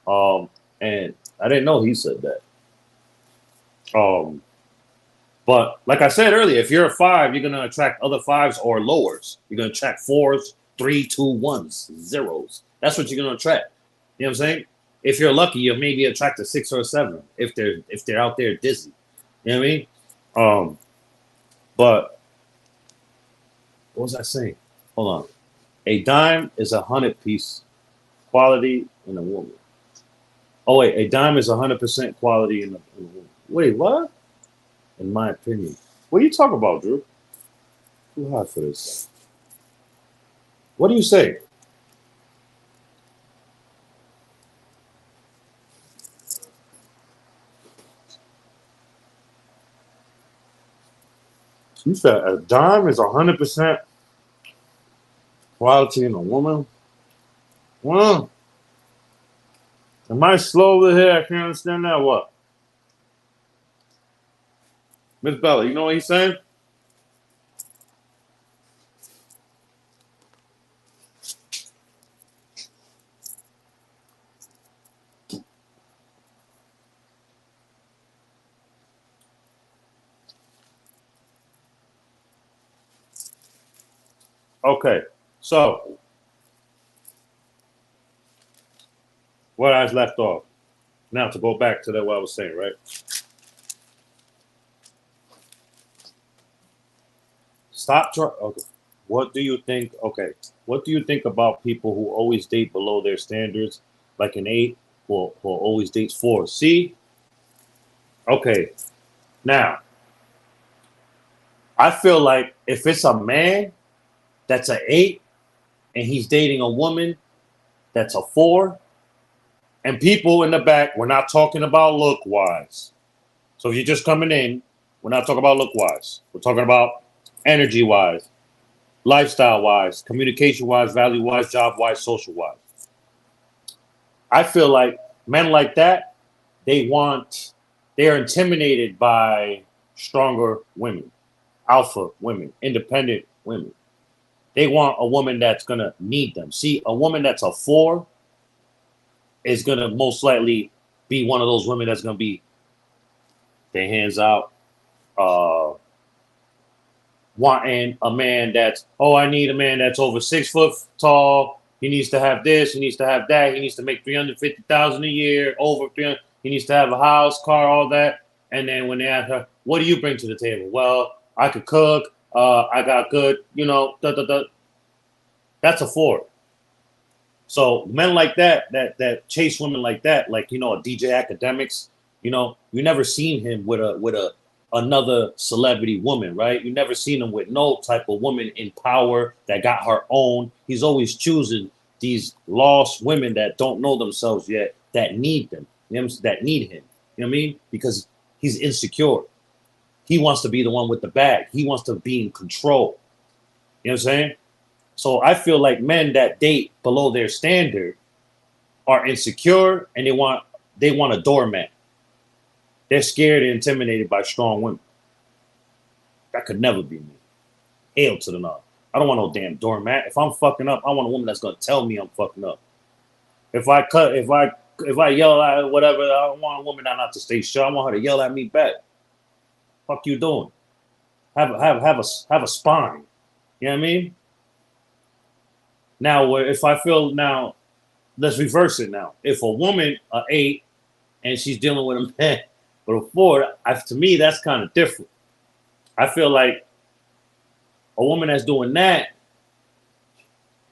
S2: And I didn't know he said that. But like I said earlier, if you're a 5, you're gonna attract other 5s or lowers. You're gonna attract 4s, 3, 2, 1s, 0s. That's what you're gonna attract. You know what I'm saying? If you're lucky, you'll maybe attract a 6 or a 7 if they're out there dizzy. You know what I mean? But what was I saying? Hold on. A dime is 100-piece quality in a woman. Oh wait, a dime is 100% quality in a woman. Wait, what? In my opinion. What are you talking about, Drew? Too hot for this. What do you say? You said a dime is 100% quality in a woman? Well, am I slow over here? I can't understand that. What? Miss Bella, you know what he's saying? Okay, so where I left off. Now to go back to that what I was saying, right? Stop trying. Okay. What do you think? Okay. What do you think about people who always date below their standards, like an 8 who always dates 4? See? Okay. Now, I feel like if it's a man that's an 8 and he's dating a woman that's a 4, and people in the back, we're not talking about look wise. So if you're just coming in, we're not talking about look wise. We're talking about energy wise, lifestyle wise, communication wise, value wise, job wise, social wise. I feel like men like that, they are intimidated by stronger women, alpha women, independent women. They want a woman that's gonna need them. See, a woman that's a 4 is gonna most likely be one of those women that's gonna be their hands out, uh, wanting a man that's, oh, I need a man that's over 6 foot tall. He needs to have this. He needs to have that. He needs to make 350,000 a year, over 300. He needs to have a house, car, all that. And then when they ask her, what do you bring to the table? Well, I could cook. I got good, da, da, da. That's a 4. So men like that chase women like that, like a DJ Academics, you never seen him with a another celebrity woman, right? You never seen him with no type of woman in power that got her own. He's always choosing these lost women that don't know themselves yet, that need them, that need him. You know what I mean? Because he's insecure. He wants to be the one with the bag. He wants to be in control. You know what I'm saying? So I feel like men that date below their standard are insecure and they want a doormat. They're scared and intimidated by strong women. That could never be me. Hail to the no. I don't want no damn doormat. If I'm fucking up, I want a woman that's gonna tell me I'm fucking up. If I yell at whatever, I don't want a woman not to stay shut. I want her to yell at me back. Fuck you doing? Have a spine. You know what I mean? Now, if I feel now, let's reverse it now. If a woman, an 8, and she's dealing with a man, but a 4, to me, that's kind of different. I feel like a woman that's doing that,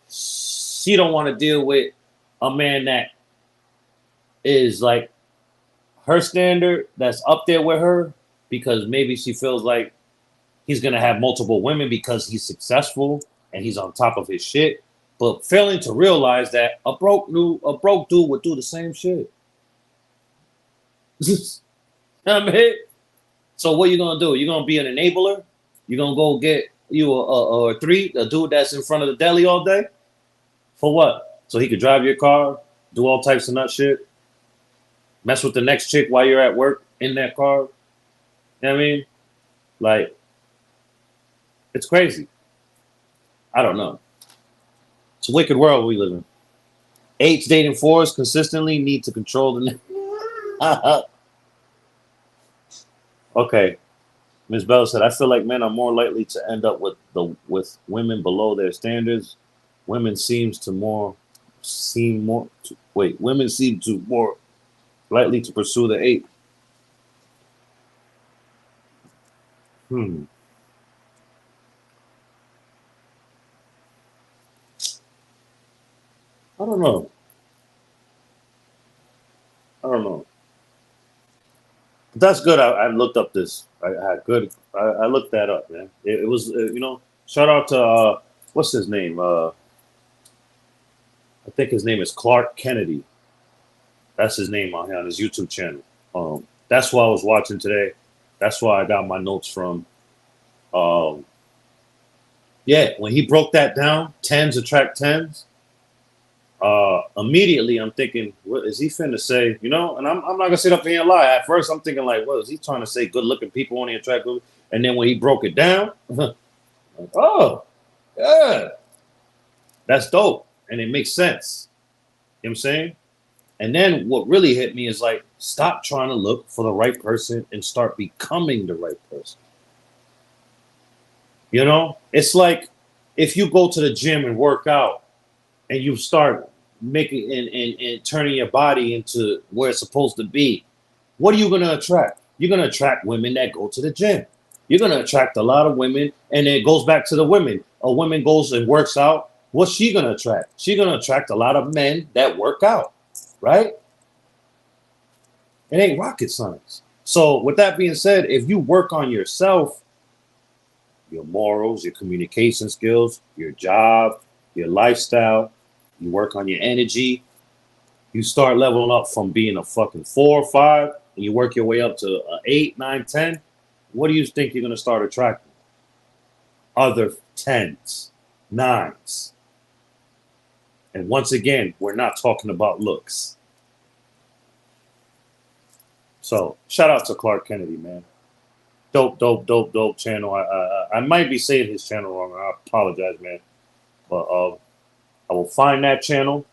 S2: she don't want to deal with a man that is like her standard, that's up there with her, because maybe she feels like he's going to have multiple women because he's successful and he's on top of his shit. But failing to realize that a broke dude would do the same shit. I mean, so what you gonna do? You gonna be an enabler? You gonna go get you a 3, a dude that's in front of the deli all day? For what? So he could drive your car, do all types of nut shit, mess with the next chick while you're at work in that car. You know what I mean? Like, it's crazy. I don't know. It's a wicked world we live in. 8s dating 4s consistently need to control the. Okay, Ms. Bell said, "I feel like men are more likely to end up with women below their standards. Women seem more likely to pursue the 8." I don't know. But that's good. I looked up this. I looked that up, man. It was Shout out to what's his name? I think his name is Clark Kennedy. That's his name on here on his YouTube channel. That's what I was watching today. That's why I got my notes from. Yeah, when he broke that down, 10s attract 10s. Immediately I'm thinking, what is he finna say? And I'm not gonna sit up here and lie. At first I'm thinking like, what is he trying to say? Good looking people only attract good. And then when he broke it down, like, oh yeah, that's dope. And it makes sense. You know what I'm saying? And then what really hit me is like, stop trying to look for the right person and start becoming the right person. It's like if you go to the gym and work out and you start making and turning your body into where it's supposed to be, what are you going to attract? You're going to attract women that go to the gym. You're gonna attract a lot of women, and it goes back to the women. A woman goes and works out. What's she gonna attract? She's gonna attract a lot of men that work out, right? It ain't rocket science. So, with that being said, if you work on yourself, your morals, your communication skills, your job, your lifestyle, you work on your energy, you start leveling up from being a fucking 4 or 5, and you work your way up to 8, 9, 10. What do you think you're gonna start attracting? Other 10s, 9s. And once again, we're not talking about looks. So shout out to Clark Kennedy, man. Dope channel. I might be saying his channel wrong. I apologize, man. But I will find that channel,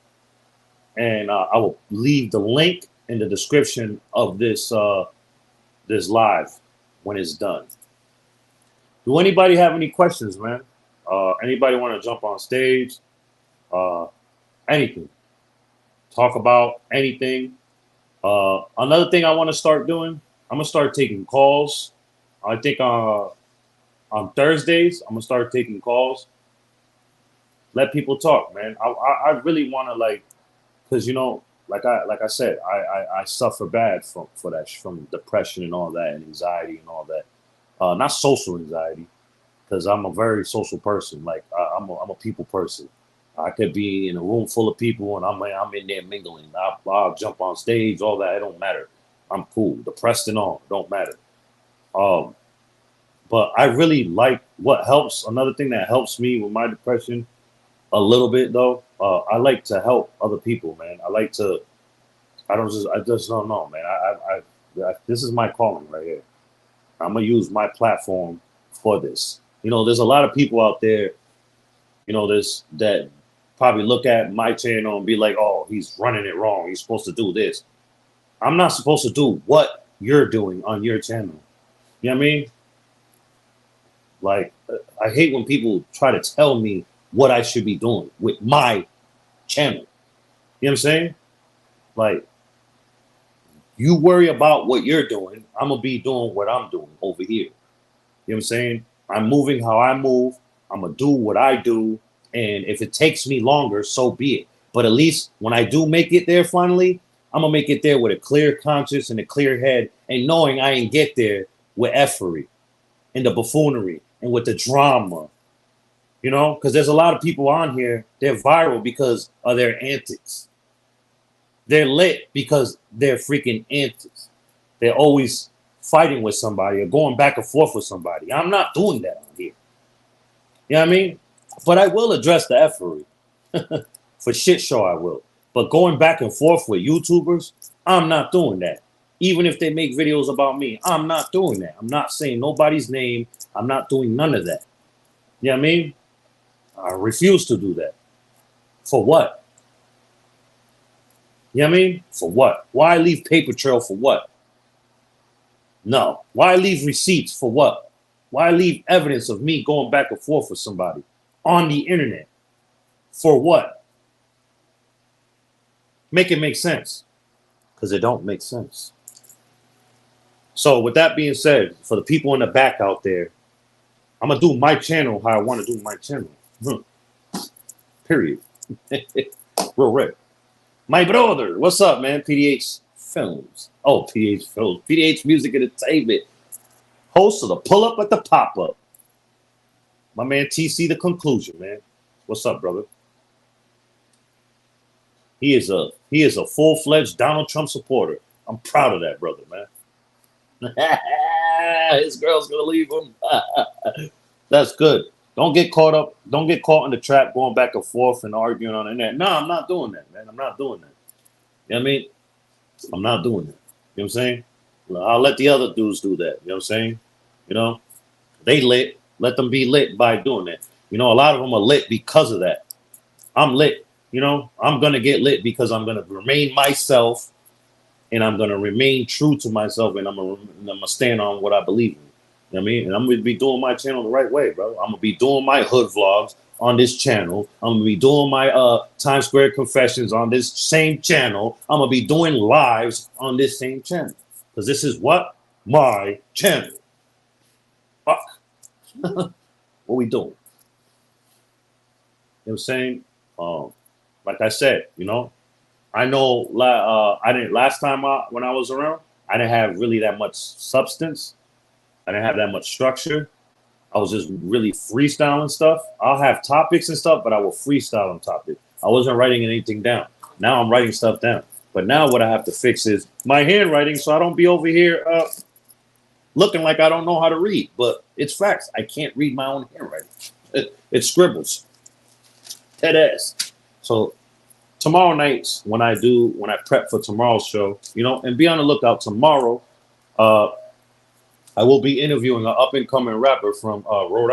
S2: and I will leave the link in the description of this this live when it's done. Do anybody have any questions, man? Anybody want to jump on stage? Anything? Talk about anything? Another thing I want to start doing, I'm gonna start taking calls. I think on Thursdays, I'm gonna start taking calls. Let people talk, man. I really want to, like, because like I said, I suffer bad from depression and all that, and anxiety and all that. Not social anxiety, because I'm a very social person. Like I'm a people person. I could be in a room full of people and I'm in there mingling. I'll jump on stage, all that. It don't matter. I'm cool. Depressed and all, don't matter. But I really like what helps. Another thing that helps me with my depression a little bit, though. I like to help other people, man. I just don't know, man. This is my calling right here. I'm gonna use my platform for this. There's a lot of people out there, that probably look at my channel and be like, oh, he's running it wrong. He's supposed to do this. I'm not supposed to do what you're doing on your channel. You know what I mean? Like, I hate when people try to tell me what I should be doing with my channel. You know what I'm saying? Like, you worry about what you're doing. I'm going to be doing what I'm doing over here. You know what I'm saying? I'm moving how I move. I'm going to do what I do. And if it takes me longer, so be it. But at least when I do make it there finally, I'm going to make it there with a clear conscience and a clear head, and knowing I ain't get there with effery and the buffoonery and with the drama. Because there's a lot of people on here, they're viral because of their antics. They're lit because they're freaking antics. They're always fighting with somebody or going back and forth with somebody. I'm not doing that on here. You know what I mean? But I will address the effery. For shit show, I will. But going back and forth with YouTubers, I'm not doing that. Even if they make videos about me, I'm not doing that. I'm not saying nobody's name. I'm not doing none of that. You know what I mean? I refuse to do that. For what? You know what I mean? For what? Why leave paper trail for what? No. Why leave receipts for what? Why leave evidence of me going back and forth with somebody on the internet? For what? Make it make sense. Because it don't make sense. So with that being said, for the people in the back out there, I'm going to do my channel how I want to do my channel. Period. Real red. My brother, what's up, man? PDH Films. Oh, PDH Films. PDH Music Entertainment. Host of the Pull Up at the Pop Up. My man TC The Conclusion, man. What's up, brother? He is a full-fledged Donald Trump supporter. I'm proud of that, brother, man. His girl's gonna leave him. That's good. Don't get caught up. Don't get caught in the trap going back and forth and arguing on the internet. No, I'm not doing that, man. I'm not doing that. You know what I mean? I'm not doing that. You know what I'm saying? I'll let the other dudes do that. You know what I'm saying? They lit. Let them be lit by doing that. A lot of them are lit because of that. I'm lit. I'm going to get lit because I'm going to remain myself, and I'm going to remain true to myself, and I'm going to stand on what I believe in. You know what I mean? And I'm going to be doing my channel the right way, bro. I'm going to be doing my hood vlogs on this channel. I'm going to be doing my Times Square Confessions on this same channel. I'm going to be doing lives on this same channel. Because this is what? My channel. Fuck. What we doing? You know what I'm saying? Like I said, you know, I know I didn't last time when I was around, I didn't have really that much substance. I didn't have that much structure. I was just really freestyling stuff. I'll have topics and stuff, but I will freestyle on topic. I wasn't writing anything down. Now I'm writing stuff down. But now what I have to fix is my handwriting so I don't be over here looking like I don't know how to read. But it's facts. I can't read my own handwriting. It scribbles. Dead ass. So tomorrow nights when I prep for tomorrow's show, you know, and be on the lookout tomorrow, I will be interviewing an up-and-coming rapper from Rhode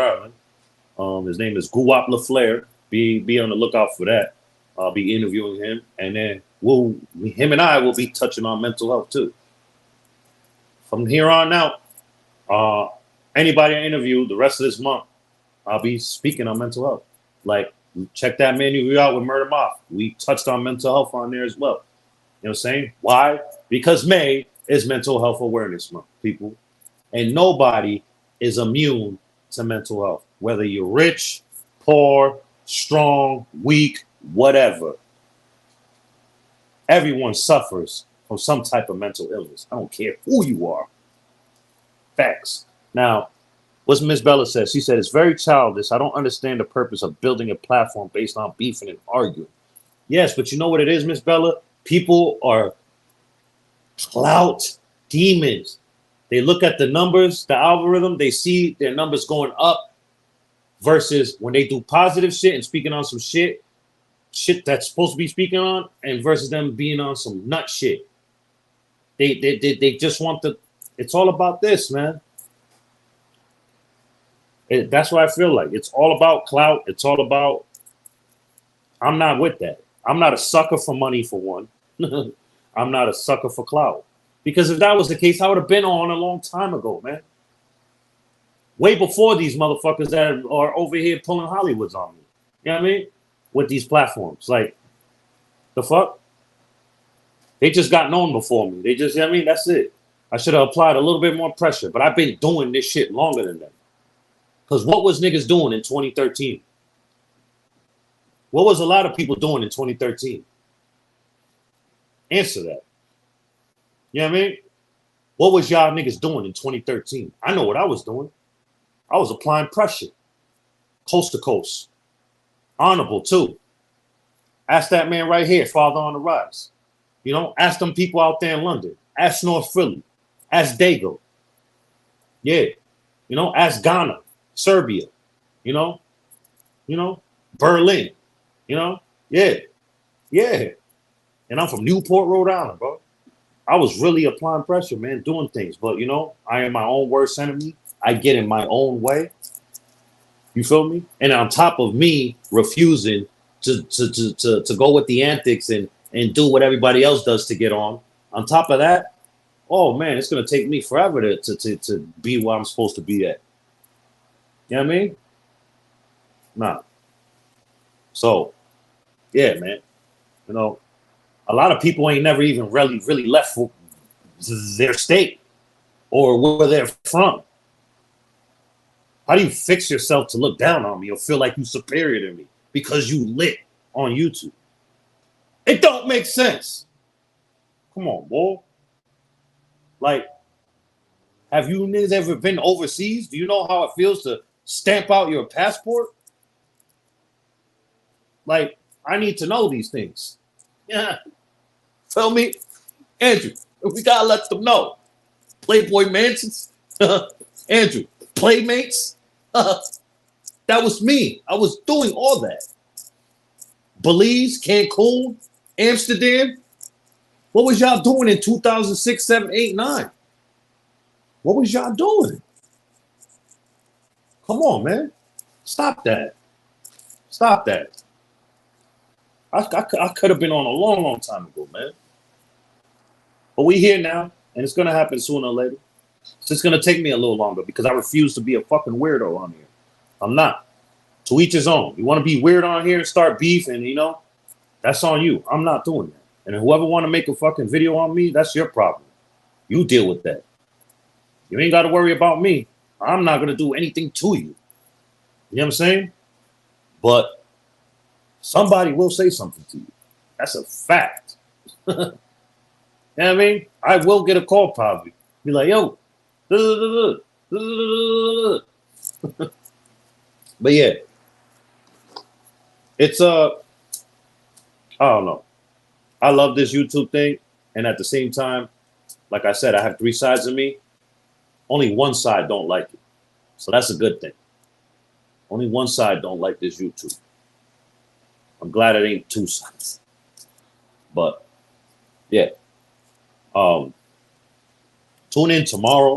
S2: Island. His name is Guwap LaFleur. Be on the lookout for that. I'll be interviewing him, and then him and I will be touching on mental health too. From here on out, anybody I interview the rest of this month, I'll be speaking on mental health. Like, check that menu out with Murder Moth. We touched on mental health on there as well. You know what I'm saying? Why? Because May is Mental Health Awareness Month, people. And nobody is immune to mental health, whether you're rich, poor, strong, weak, whatever. Everyone suffers from some type of mental illness. I don't care who you are. Facts. Now, what's Miss Bella says? She said, it's very childish. I don't understand the purpose of building a platform based on beefing and arguing. Yes, but you know what it is, Miss Bella? People are clout demons. They look at the numbers, the algorithm, they see their numbers going up versus when they do positive shit and speaking on some shit that's supposed to be speaking on, and versus them being on some nut shit. They just want it's all about this, man. That's what I feel like. It's all about clout. It's all about, I'm not with that. I'm not a sucker for money, for one. I'm not a sucker for clout. Because if that was the case, I would have been on a long time ago, man. Way before these motherfuckers that are over here pulling Hollywoods on me. You know what I mean? With these platforms. Like, the fuck? They just got known before me. They just, you know what I mean? That's it. I should have applied a little bit more pressure. But I've been doing this shit longer than them. Because what was niggas doing in 2013? What was a lot of people doing in 2013? Answer that. You know what I mean? What was y'all niggas doing in 2013? I know what I was doing. I was applying pressure. Coast to coast. Honorable, too. Ask that man right here, Father on the Rise. You know, ask them people out there in London. Ask North Philly. Ask Dago. Yeah. You know, ask Ghana, Serbia. You know, Berlin. You know? Yeah. Yeah. And I'm from Newport, Rhode Island, bro. I was really applying pressure, man, doing things. But, you know, I am my own worst enemy. I get in my own way. You feel me? And on top of me refusing to go with the antics and do what everybody else does to get on top of that, oh, man, it's going to take me forever to be where I'm supposed to be at. You know what I mean? Nah. So, yeah, man. You know, a lot of people ain't never even really left for their state or where they're from. How do you fix yourself to look down on me or feel like you're superior to me because you lit on YouTube? It don't make sense. Come on, boy. Like, have you niggas ever been overseas? Do you know how it feels to stamp out your passport? Like, I need to know these things. Yeah. Feel me? Andrew, we gotta let them know. Playboy Mansions. Andrew, Playmates. That was me. I was doing all that. Belize, Cancun, Amsterdam. What was y'all doing in 2006, 7, 8, 9? What was y'all doing? Come on, man. Stop that. Stop that. I could have been on a long time ago, man. But we here now, and it's going to happen sooner or later. It's just going to take me a little longer because I refuse to be a fucking weirdo on here. I'm not. To each his own. You want to be weird on here and start beefing, you know, that's on you. I'm not doing that. And whoever want to make a fucking video on me, that's your problem. You deal with that. You ain't got to worry about me. I'm not gonna do anything to you. You know what I'm saying? But somebody will say something to you. That's a fact. You know what I mean? I will get a call probably. Be like, yo, duh, duh, duh, duh, duh, duh, duh. But yeah, it's I don't know. I love this YouTube thing, and at the same time, like I said, I have three sides of me. Only one side don't like it, so that's a good thing. Only one side don't like this YouTube. I'm glad it ain't two sides. But yeah, um, tune in tomorrow.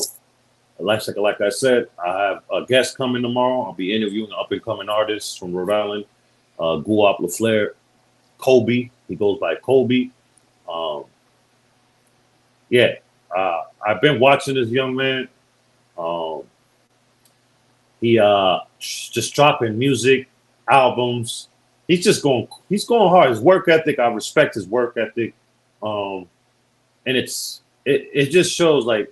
S2: Like I said, I have a guest coming tomorrow. I'll be interviewing up and coming artists from Rhode Island, Guap LaFleur, Kobe. He goes by Kobe. Um, yeah, I've been watching this young man. Um, he just dropping music, albums. He's going hard. His work ethic, I respect his work ethic. Um, and it just shows like,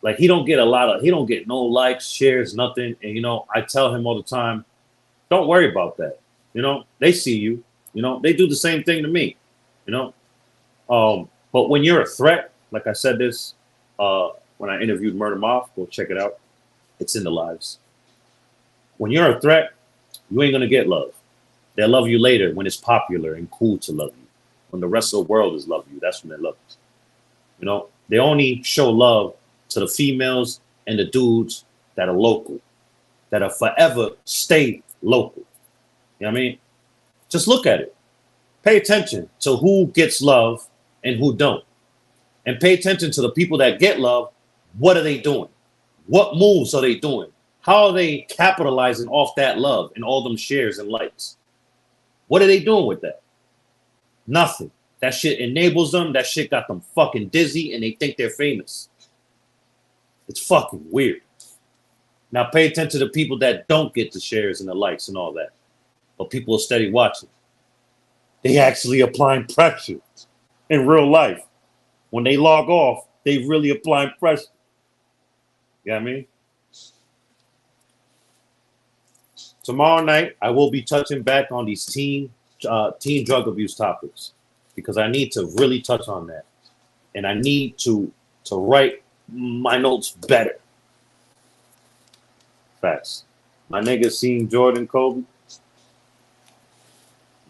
S2: like he don't get no likes, shares, nothing. And I tell him all the time, don't worry about that. They see you. They do the same thing to me. You know, but when you're a threat, like I said this when I interviewed Murder Moth, go check it out. It's in the lives. When you're a threat, you ain't gonna get love. They'll love you later when it's popular and cool to love you. When the rest of the world is love you, that's when they love you. They only show love to the females and the dudes that are local, that are forever stay local. You know what I mean? Just look at it. Pay attention to who gets love and who don't. And pay attention to the people that get love. What are they doing? What moves are they doing? How are they capitalizing off that love and all them shares and likes? What are they doing with that? Nothing. That shit enables them. That shit got them fucking dizzy and they think they're famous. It's fucking weird. Now pay attention to the people that don't get the shares and the likes and all that. But people are steady watching. They actually applying pressure in real life. When they log off, they really applying pressure. You know what I mean? Tomorrow night, I will be touching back on these teen drug abuse topics because I need to really touch on that. And I need to write my notes better. Facts. My nigga seen Jordan Kobe.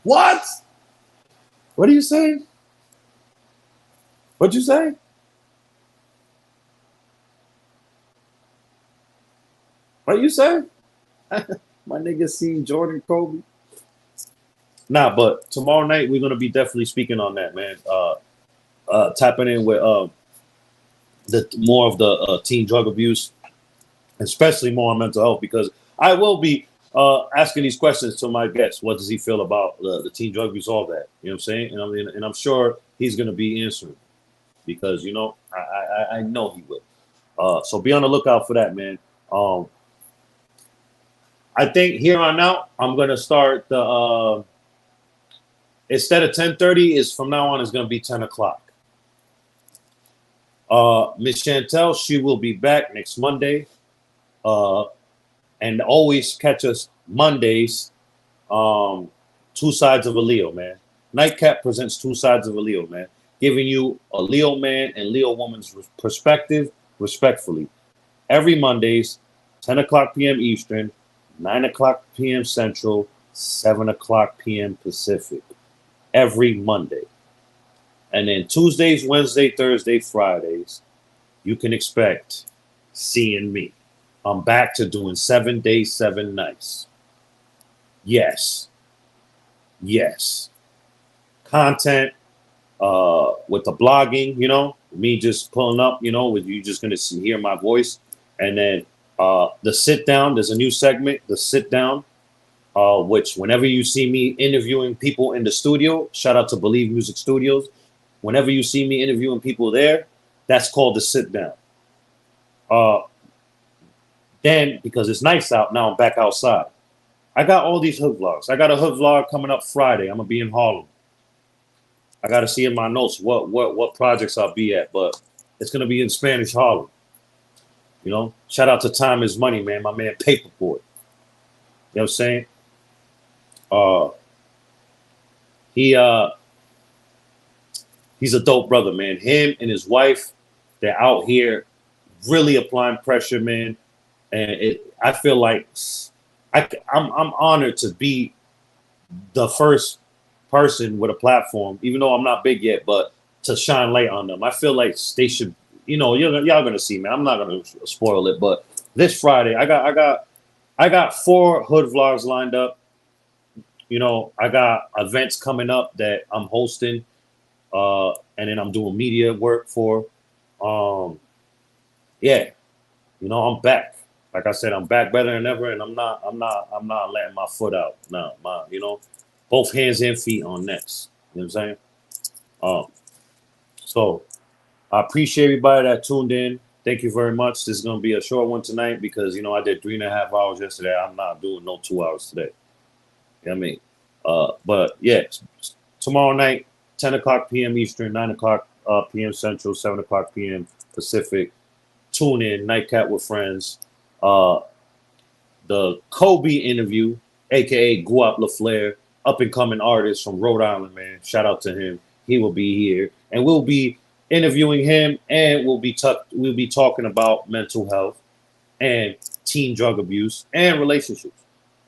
S2: What? What are you saying? What'd you say? What you say? My nigga seen Jordan Kobe. Nah, but tomorrow night we're gonna be definitely speaking on that, man. Tapping in with the more of the teen drug abuse, especially more on mental health, because I will be asking these questions to my guests. What does he feel about the teen drug abuse, all that? You know what I'm saying? And I'm sure he's gonna be answering because I know he will. So be on the lookout for that, man. I think here on out, I'm gonna start the instead of 10:30, is from now on is gonna be 10 o'clock. Miss Chantel, she will be back next Monday. And always catch us Mondays. Two sides of a Leo, man. NightCap presents two sides of a Leo, man. Giving you a Leo man and Leo woman's perspective respectfully. Every Mondays, 10 o'clock p.m. Eastern, 9 o'clock p.m. Central, 7 o'clock p.m. Pacific. Every Monday. And then Tuesdays, Wednesday, Thursday, Fridays, you can expect seeing me. I'm back to doing 7 days, 7 nights. Yes. Content with the blogging, me just pulling up, with you just going to hear my voice. And then the sit down, there's a new segment, the sit down, which whenever you see me interviewing people in the studio, shout out to Believe Music Studios. Whenever you see me interviewing people there, that's called the sit down. Then, because it's nice out, now I'm back outside. I got all these hood vlogs. I got a hood vlog coming up Friday. I'm going to be in Harlem. I got to see in my notes what projects I'll be at, but it's going to be in Spanish Harlem. You know, shout out to Time is Money, man. My man Paperboy. You know what I'm saying? Uh, he he's a dope brother, man. Him and his wife, they're out here really applying pressure, man. And I feel like I'm honored to be the first person with a platform, even though I'm not big yet, but to shine light on them. I feel like they should, you know, y'all gonna see, man. I'm not gonna spoil it, but this Friday, I got 4 hood vlogs lined up. You know, I got events coming up that I'm hosting, and then I'm doing media work for. Um, yeah, you know, I'm back. Like I said, I'm back better than ever, and I'm not letting my foot out. No, you know, both hands and feet on next. You know what I'm saying? Um, so I appreciate everybody that tuned in. Thank you very much. This is gonna be a short one tonight because you know I did 3.5 hours yesterday. I'm not doing no 2 hours today. You know what I mean? But yeah, tomorrow night, 10 o'clock p.m. Eastern, 9 o'clock p.m. Central, 7 o'clock p.m. Pacific. Tune in, Nightcap with Friends. Uh, the Kobe interview, aka Guap LaFleur, up and coming artist from Rhode Island, man. Shout out to him. He will be here, and we'll be interviewing him, and we'll be talking about mental health and teen drug abuse and relationships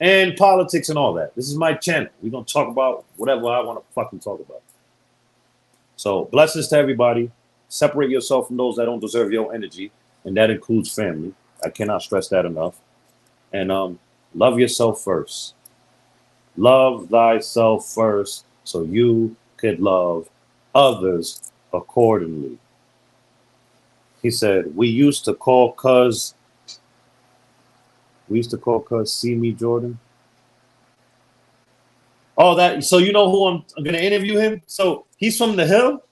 S2: and politics and all that. This is my channel. We're gonna talk about whatever I want to fucking talk about. So blessings to everybody. Separate yourself from those that don't deserve your energy, and that includes family. I cannot stress that enough. And love yourself first. Love thyself first, so you could love others accordingly. He said, we used to call cuz see me Jordan. Oh, that so you know who I'm gonna interview him? So he's from the Hill.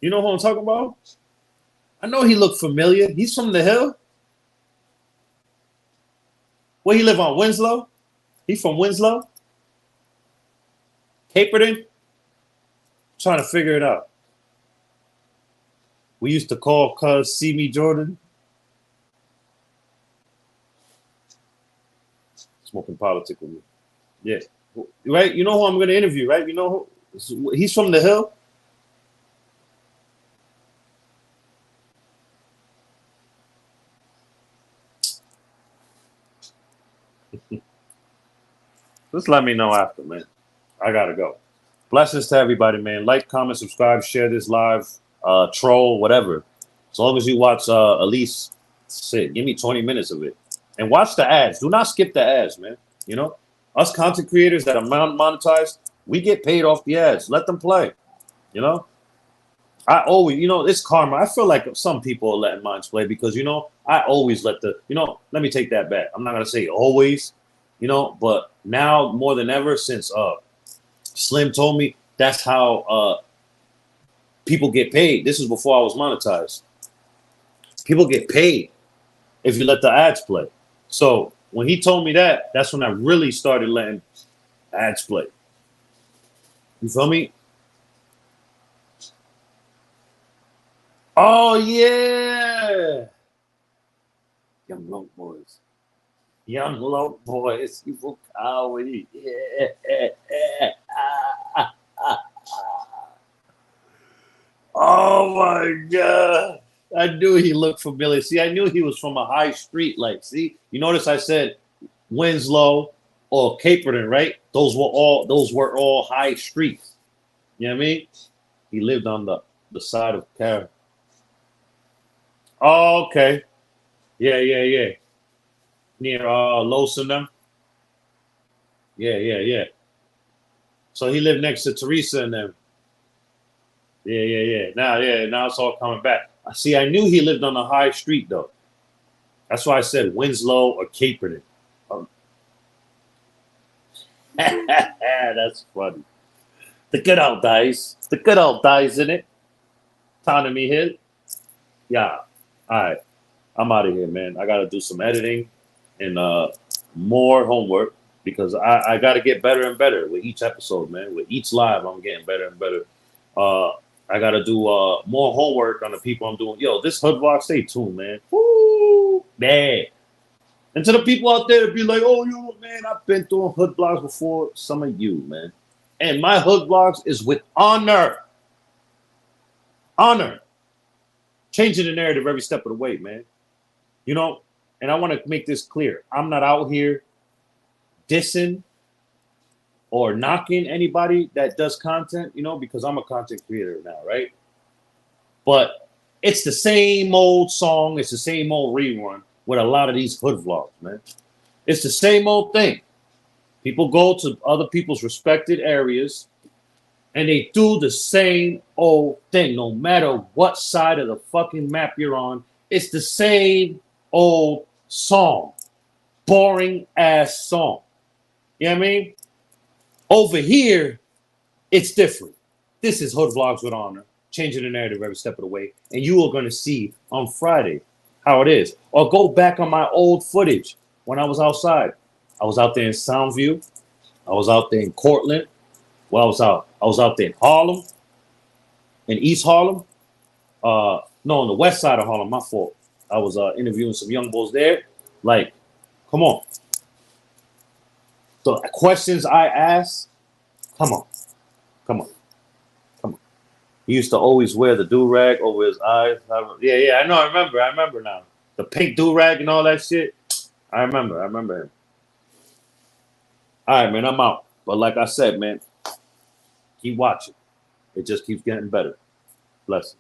S2: You know who I'm talking about? I know he looked familiar. He's from the Hill. Where he live on Winslow? He from Winslow? Caperton? Trying to figure it out. We used to call cuz see me Jordan. Smoking politics with me. Yeah. Right? You know who I'm gonna interview, right? You know who he's from the Hill? Just let me know after, man. I gotta go. Blessings to everybody, man. Like, comment, subscribe, share this live, troll, whatever. As long as you watch at least give me 20 minutes of it. And watch the ads. Do not skip the ads, man. You know? Us content creators that are monetized, we get paid off the ads. Let them play. You know? I always, you know, it's karma. I feel like some people are letting minds play because, you know, I always let let me take that back. I'm not going to say always, you know, but now more than ever since Slim told me that's how people get paid. This is before I was monetized. People get paid if you let the ads play. So when he told me that, that's when I really started letting ads play. You feel me? Oh yeah, young low boys, young low boys, evil comedy. Yeah. Oh my god. I knew he looked familiar. See, I knew he was from a high street. Like, see, you notice I said Winslow or Caperton, right? Those were all high streets. You know what I mean? He lived on the side of Car. Oh, okay. Yeah. Near Los and them. Yeah. So he lived next to Teresa and them. Yeah. Now it's all coming back. See, I knew he lived on a high street though. That's why I said Winslow or Caperton. That's funny. The good old days. The good old days, in it? Time to me here. Yeah. All right. I'm out of here, man. I gotta do some editing and more homework because I gotta get better and better with each episode, man. With each live, I'm getting better and better. I gotta do more homework on the people I'm doing. Yo, this hood vlog, stay tuned, man. Woo! Bad. And to the people out there to be like, oh, you know, man, I've been doing hood blogs before. Some of you, man. And my hood blogs is with honor. Honor. Changing the narrative every step of the way, man. You know, and I want to make this clear. I'm not out here dissing or knocking anybody that does content, you know, because I'm a content creator now, right? But it's the same old song, it's the same old rerun with a lot of these hood vlogs, man. It's the same old thing. People go to other people's respected areas and they do the same old thing, no matter what side of the fucking map you're on. It's the same old song. Boring ass song. You know what I mean? Over here, it's different. This is Hood Vlogs with Honor, changing the narrative every step of the way. And you are going to see on Friday how it is. Or go back on my old footage when I was outside. I was out there in Soundview. I was out there in Cortland. Well, I was out there in Harlem, in East Harlem. No, on the west side of Harlem, my fault. I was interviewing some young bulls there. Like, come on. The questions I asked, come on. Come on. Come on. He used to always wear the do-rag over his eyes. Yeah, I know. I remember now. The pink do-rag and all that shit. I remember him. All right, man, I'm out. But like I said, man, keep watching. It just keeps getting better. Blessings.